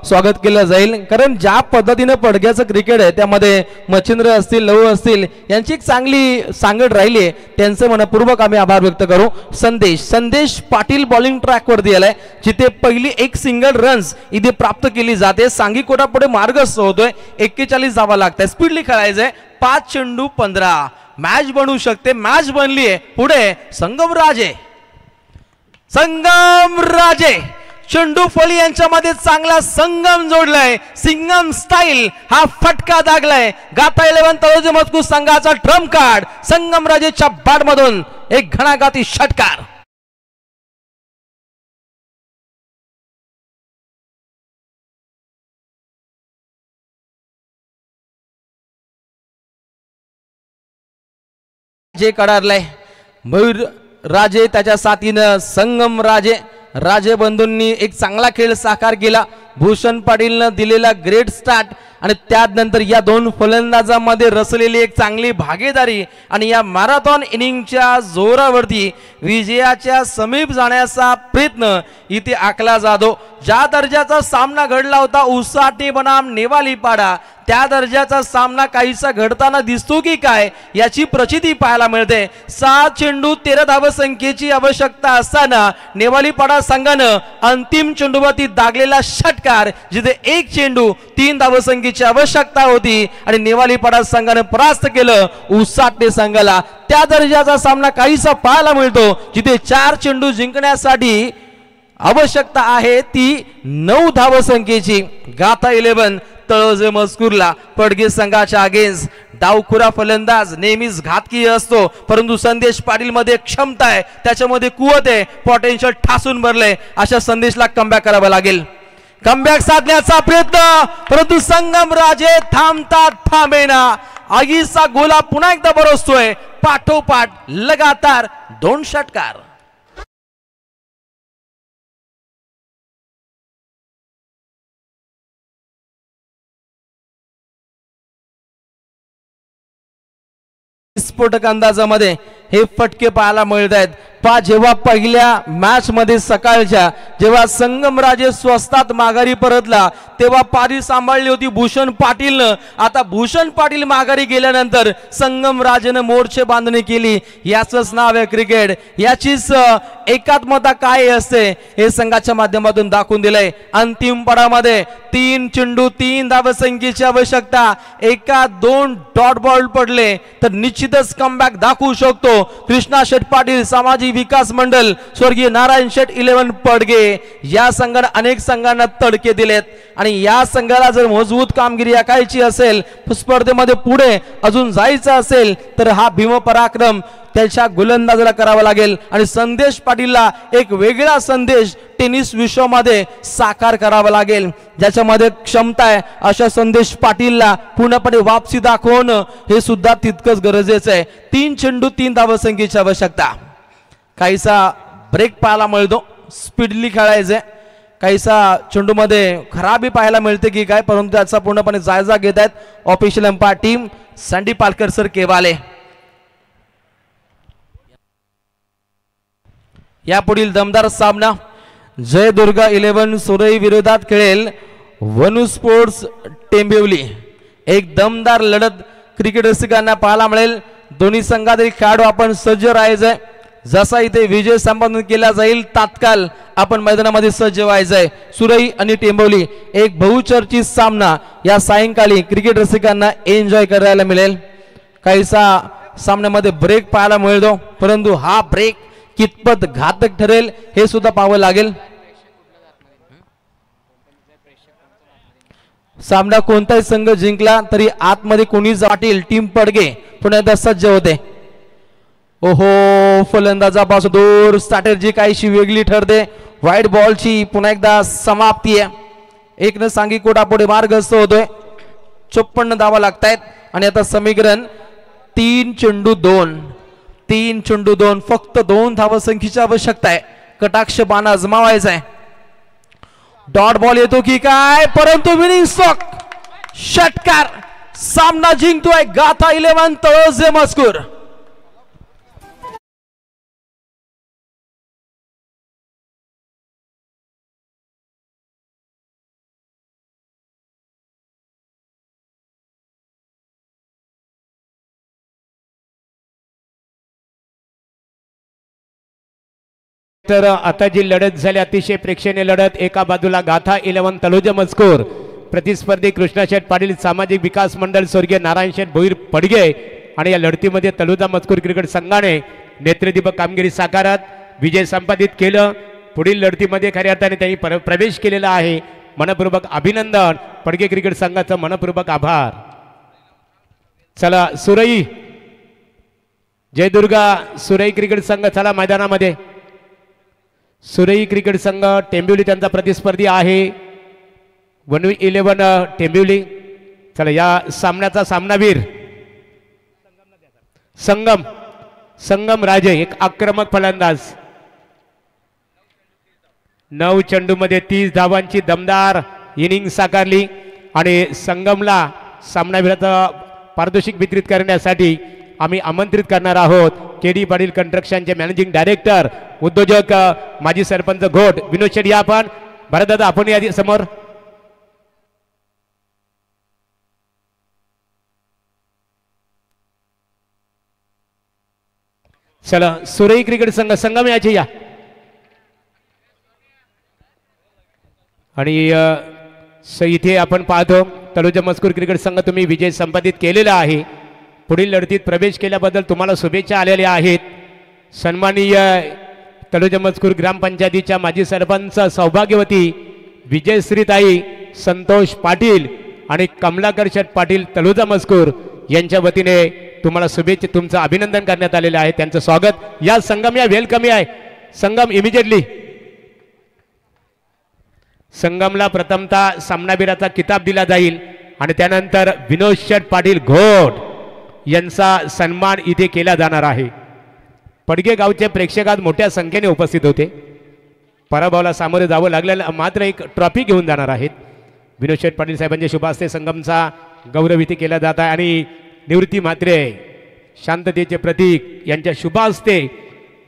स्वागत केलं जाईल. कारण ज्या पद्धतीने पडग्याचं क्रिकेट आहे त्यामध्ये मच्छिंद्र असतील लहू असतील यांची एक चांगली सांगड राहिली आहे. त्यांचे मनपूर्वक आम्ही आभार व्यक्त करू. संदेश पाटील बॉलिंग ट्रॅक वरती आलाय जिथे पहिली 1 सिंगल रन्स इथे प्राप्त केली जाते. सांगी कोटा पुढे मार्गस्थ होतोय. 41 धावा लागतात. स्पीडली खेळायचंय. 5 चेंडू 15 मॅच बनू शकते. मॅच बनली आहे. पुढे संगम राजे चेंडू फली यांच्यामध्ये चांगला संगम जोडलाय. सिंगम स्टाईल हा फटका दागलाय. गाथा 11 तळोजे मजकूर संघाचा ड्रम कार्ड संगम राजेच्या बॅट मधून एक घणाघाती षटकार. जे कडारलाय मयूर राजे त्याच्या साथीनं संगम राजे बंधूंनी एक चांगला खेळ साकार केला. भूषण पाटीलनं दिलेला ग्रेट स्टार्ट आणि त्यानंतर या दोन फलंदाजांमध्ये रचलेली एक चांगली भागीदारी आणि या मॅरेथॉन इनिंगच्या जोरावरती विजयाच्या समीप जाण्याचा प्रयत्न इथे आखला जातो। ज्या दर्जाचा सामना घडला होता उसाटी बनाम नेवालीपाडा त्या दर्जाचा सामना काहीसा घडताना दिसतो की काय याची प्रचिती पाहायला मिळते। 7 चेंडू 13 धावसंख्येची आवश्यकता असताना नेवालीपाडा संघानं अंतिम चेंडूवरती दागलेला षटकार जिथे 1 चेंडू 3 धावसंख्येची आवश्यकता होती आणि नेवालीपाडा संघानं परास्त केलं उसाटे संघाला। त्या दर्जाचा सामना काहीसा पाहायला मिळतो जिथे 4 चेंडू जिंकण्यासाठी आवश्यकता आहे ती 9 धावसंख्येची। गाथा 11 तळोजे मजकूरला पडगे संघाच्या अगेन्स्ट डावखुरा फलंदाज नेहमीच घातकी असतो परंतु संदेश पाटील मध्ये क्षमता आहे त्याच्यामध्ये कुवत आहे पोटेन्शियल ठासून भरले अशा संदेशला कमबॅक करावा लागेल। कमबॅक साधण्याचा प्रयत्न परंतु संगम राजे थांबतात थांबेना आगीचा गोला पुन्हा एकदा बरसतोय पाठोपाठ लगातार 2 षटकार। स्फोटक अंदाजामध्ये हे फटके पाहायला मिळत आहेत। जेव्हा पहिल्या मॅच मध्ये सकाळच्या जेव्हा संगमराजे स्वस्तात माघारी परतला तेव्हा पारी सांभाळली होती भूषण पाटीलनं। आता भूषण पाटील माघारी गेल्यानंतर संगमराजेनं मोर्चे बांधणी केली। याचंच नाव आहे क्रिकेट। याचीच एकात्मता काय असते हे संघाच्या माध्यमातून दाखवून दिलंय। अंतिम पडामध्ये 3 चेंडू 3 धावसंख्येची आवश्यकता 1-2 डॉट बॉल पडले तर निश्चितच कमबॅक दाखवू शकतो कृष्णा शेठ पाटील सामाजिक विकास मंडल स्वर्गीय नारायण शेठ 11 पडगे या संघाने अनेक संघांना तडके दिलेत आणि या संघाला जर मजबूत कामगिरी आखायची असेल स्पर्धेमध्ये पुढे अजून जायचं असेल तर हा भीमपराक्रम त्याच्या गोलंदाजाला करावा लागेल आणि संदेश पाटीलला एक वेगळा संदेश टेनिस विश्वामध्ये साकार करावा लागेल ज्याच्यामध्ये क्षमता आहे अशा संदेश पाटीलला पूर्णपणे वापसी दाखवणं हे सुद्धा तितकंच गरजेचं आहे। 3 चेंडू 3 धावसंख्येची आवश्यकता। काहीसा ब्रेक पाहायला मिळतो स्पीडली खेळायचे काहीसा चेंडू मध्ये खराबी पाहायला मिळते की काय परंतु त्याचा पूर्णपणे जायजा घेत आहेत official umpire team Sandy Palkar sir केवाले। यापुढील दमदार सामना जय दुर्गा 11 सुरई विरोधात खेळेल वनु स्पोर्ट्स टेंबिवली। एक दमदार लढत क्रिकेट रसिकांना पाहायला मिळेल। दोन्ही संघातील खेळाडू आपण सज्ज राहायचंय जसा इथे विजय संपादन केला जाईल तात्काळ आपण मैदानामध्ये सज्ज व्हायचंय। सुरई आणि टेंबिवली एक बहुचर्चित सामना या सायंकाळी क्रिकेट रसिकांना एन्जॉय करायला मिळेल। काहीसा सामन्यामध्ये ब्रेक पाहायला मिळतो परंतु हा ब्रेक कितपत घातक ठरेल हे सुद्धा पाहावं लागेल। सामना कोणताही संघ जिंकला तरी आतमध्ये कोणी वाटेल टीम पडगे पुन्हा एकदा सज्ज होते। ओहो फलंदाजापासून दूर स्ट्रॅटेजी काहीशी वेगळी ठरते। व्हाईट बॉलची पुन्हा एकदा समाप्ती आहे। एक न सांगी कोटा पुढे मार्गस्थ होतोय 54 धावा लागतायत आणि आता समीकरण 3 चेंडू 2 फक्त 2 धावसंख्येची आवश्यकता आहे। कटाक्ष बाण आजमावायचा आहे। डॉट बॉल येतो की काय परंतु विनिंग स्ट्रोक षटकार सामना जिंकतोय गाथा 11 तळोजे मजकूर। तर आता जी लढत झाली अतिशय प्रेक्षणीय लढत एका बाजूला गाथा 11 तळोजे मजकूर प्रतिस्पर्धी कृष्णा शेठ पाटील सामाजिक विकास मंडळ स्वर्गीय नारायण शेठ भोईर पडगे आणि या लढतीमध्ये तळोजा मजकूर क्रिकेट संघाने नेत्रदीपक कामगिरी साकारत विजय संपादित केलं। पुढील लढतीमध्ये खऱ्या अर्थाने त्यांनी प्रवेश केलेला आहे। मनपूर्वक अभिनंदन पडगे क्रिकेट संघाचं मनपूर्वक आभार। चला सुरई जय दुर्गा सुरई क्रिकेट संघ चला मैदानामध्ये। सुरई क्रिकेट संघ टेंबिवली त्यांचा प्रतिस्पर्धी आहे वनु 11 टेंबिवली। चला या सामन्याचा सामनावीर संगम राजे एक आक्रमक फलंदाज 9 चेंडूमध्ये 30 धावांची दमदार इनिंग साकारली। आणि संगमला सामनावीराचं पारितोषिक वितरित करण्यासाठी आम्ही आमंत्रित करणार आहोत के.डी. पाटील कंस्ट्रक्शनचे मॅनेजिंग डायरेक्टर, उद्योजक, माजी सरपंच घोट विनोद शेट्टी. आपण भरतदादा आपण या समोर. चला सुरई क्रिकेट संघ संगम याचे या. आणि इथे आपण पाहतो तळोजा मजकूर क्रिकेट संघ तुम्ही विजय संपादित केलेला आहे. पुढील लढतीत प्रवेश केल्याबद्दल तुम्हाला शुभेच्छा आलेल्या आहेत. सन्माननीय तळोजा मजकूर ग्रामपंचायतीच्या माजी सरपंच सौभाग्यवती विजयश्रीताई संतोष पाटील आणि कमलाकर शेठ पाटील तळोजा मजकूर यांच्या वतीने तुम्हाला शुभेच्छा, तुमचं अभिनंदन करण्यात आलेलं आहे. त्यांचं स्वागत या. संगम या वेलकम आहे. संगम इमिजिएटली. संगमला प्रथमतः सामनावीराचा किताब दिला जाईल आणि त्यानंतर विनोद शेठ पाटील घोट यांचा सन्मान इथे केला जाणार आहे. पडगे गावचे प्रेक्षक आज मोठ्या संख्येने उपस्थित होते. पराभवाला सामोरे जावं लागलेलं मात्र एक ट्रॉफी घेऊन जाणार आहेत. विनोद शेठ पाटील साहेबांच्या शुभ हस्ते संगमचा गौरव इथे केला जात आहे आणि निवृत्ती म्हात्रे शांततेचे प्रतीक यांच्या शुभ हस्ते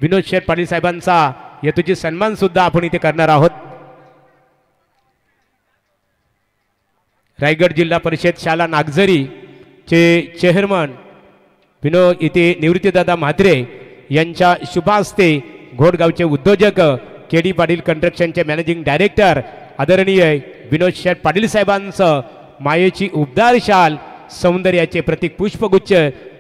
विनोद शेठ पाटील साहेबांचा हेतूची सन्मान सुद्धा आपण इथे करणार आहोत. रायगड जिल्हा परिषद शाळा नागझरी चे चेअरमन विनोद इथे निवृत्तीदादा म्हात्रे यांच्या शुभ हस्ते घोडगावचे उद्योजक के.डी. पाटील कंस्ट्रक्शनचे मॅनेजिंग डायरेक्टर आदरणीय विनोद शेठ पाटील साहेबांचं मायेची उबदार शाल, सौंदर्याचे प्रतीक पुष्पगुच्छ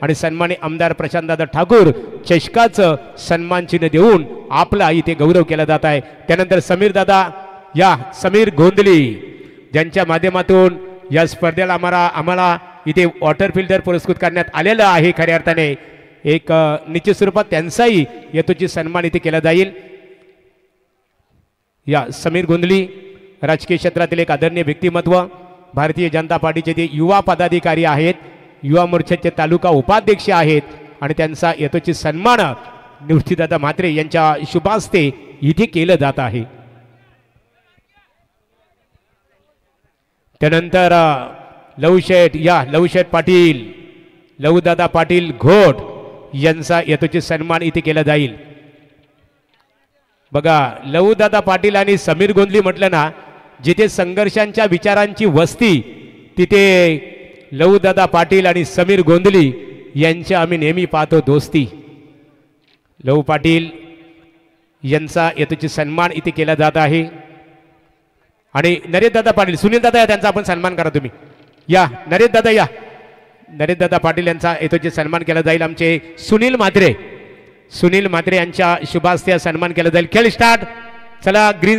आणि सन्मानी आमदार प्रशांतदादा ठाकूर चषकाचं सन्मान चिन्ह देऊन आपला इथे गौरव केला जात आहे. त्यानंतर समीर दादा या समीर गोंधली ज्यांच्या माध्यमातून या स्पर्धेला आम्हाला इथे वॉटर फिल्टर पुरस्कृत करण्यात आलेलं आहे. खऱ्या अर्थाने एक निश्चित स्वरूपात त्यांचाही हेतूची सन्मान इथे केला जाईल. या समीर गोंधली राजकीय क्षेत्रातील एक आदरणीय व्यक्तिमत्व, भारतीय जनता पार्टीचे ते युवा पदाधिकारी आहेत, युवा मोर्चाचे तालुका उपाध्यक्ष आहेत आणि त्यांचा हेतूची सन्मान निवृत्तीदादा म्हात्रे यांच्या शुभ हस्ते इथे केलं जात आहे. त्यानंतर लवशेठ पाटील लवदादा पाटील घोट यांचा हेतूची सन्मान इथे केला जाईल. बघा लवदादा पाटील आणि समीर गोंधली म्हटलं ना, जिथे संघर्षांच्या विचारांची वस्ती तिथे लवदादा पाटील आणि समीर गोंधली यांच्या आम्ही नेहमी पाहतो दोस्ती. लव पाटील यांचा हेतूची सन्मान इथे केला जात आहे. आणि नरेश दादा पाटील, सुनील दादा या त्यांचा आपण सन्मान करा. तुम्ही या नरेश दादा या. नरेश दादा पाटील यांचा हेतूचे सन्मान केला जाईल. आमचे सुनील म्हात्रे यांच्या शुभ हस्ते सन्मान केला जाईल. खेळ स्टार्ट. चला ग्रीन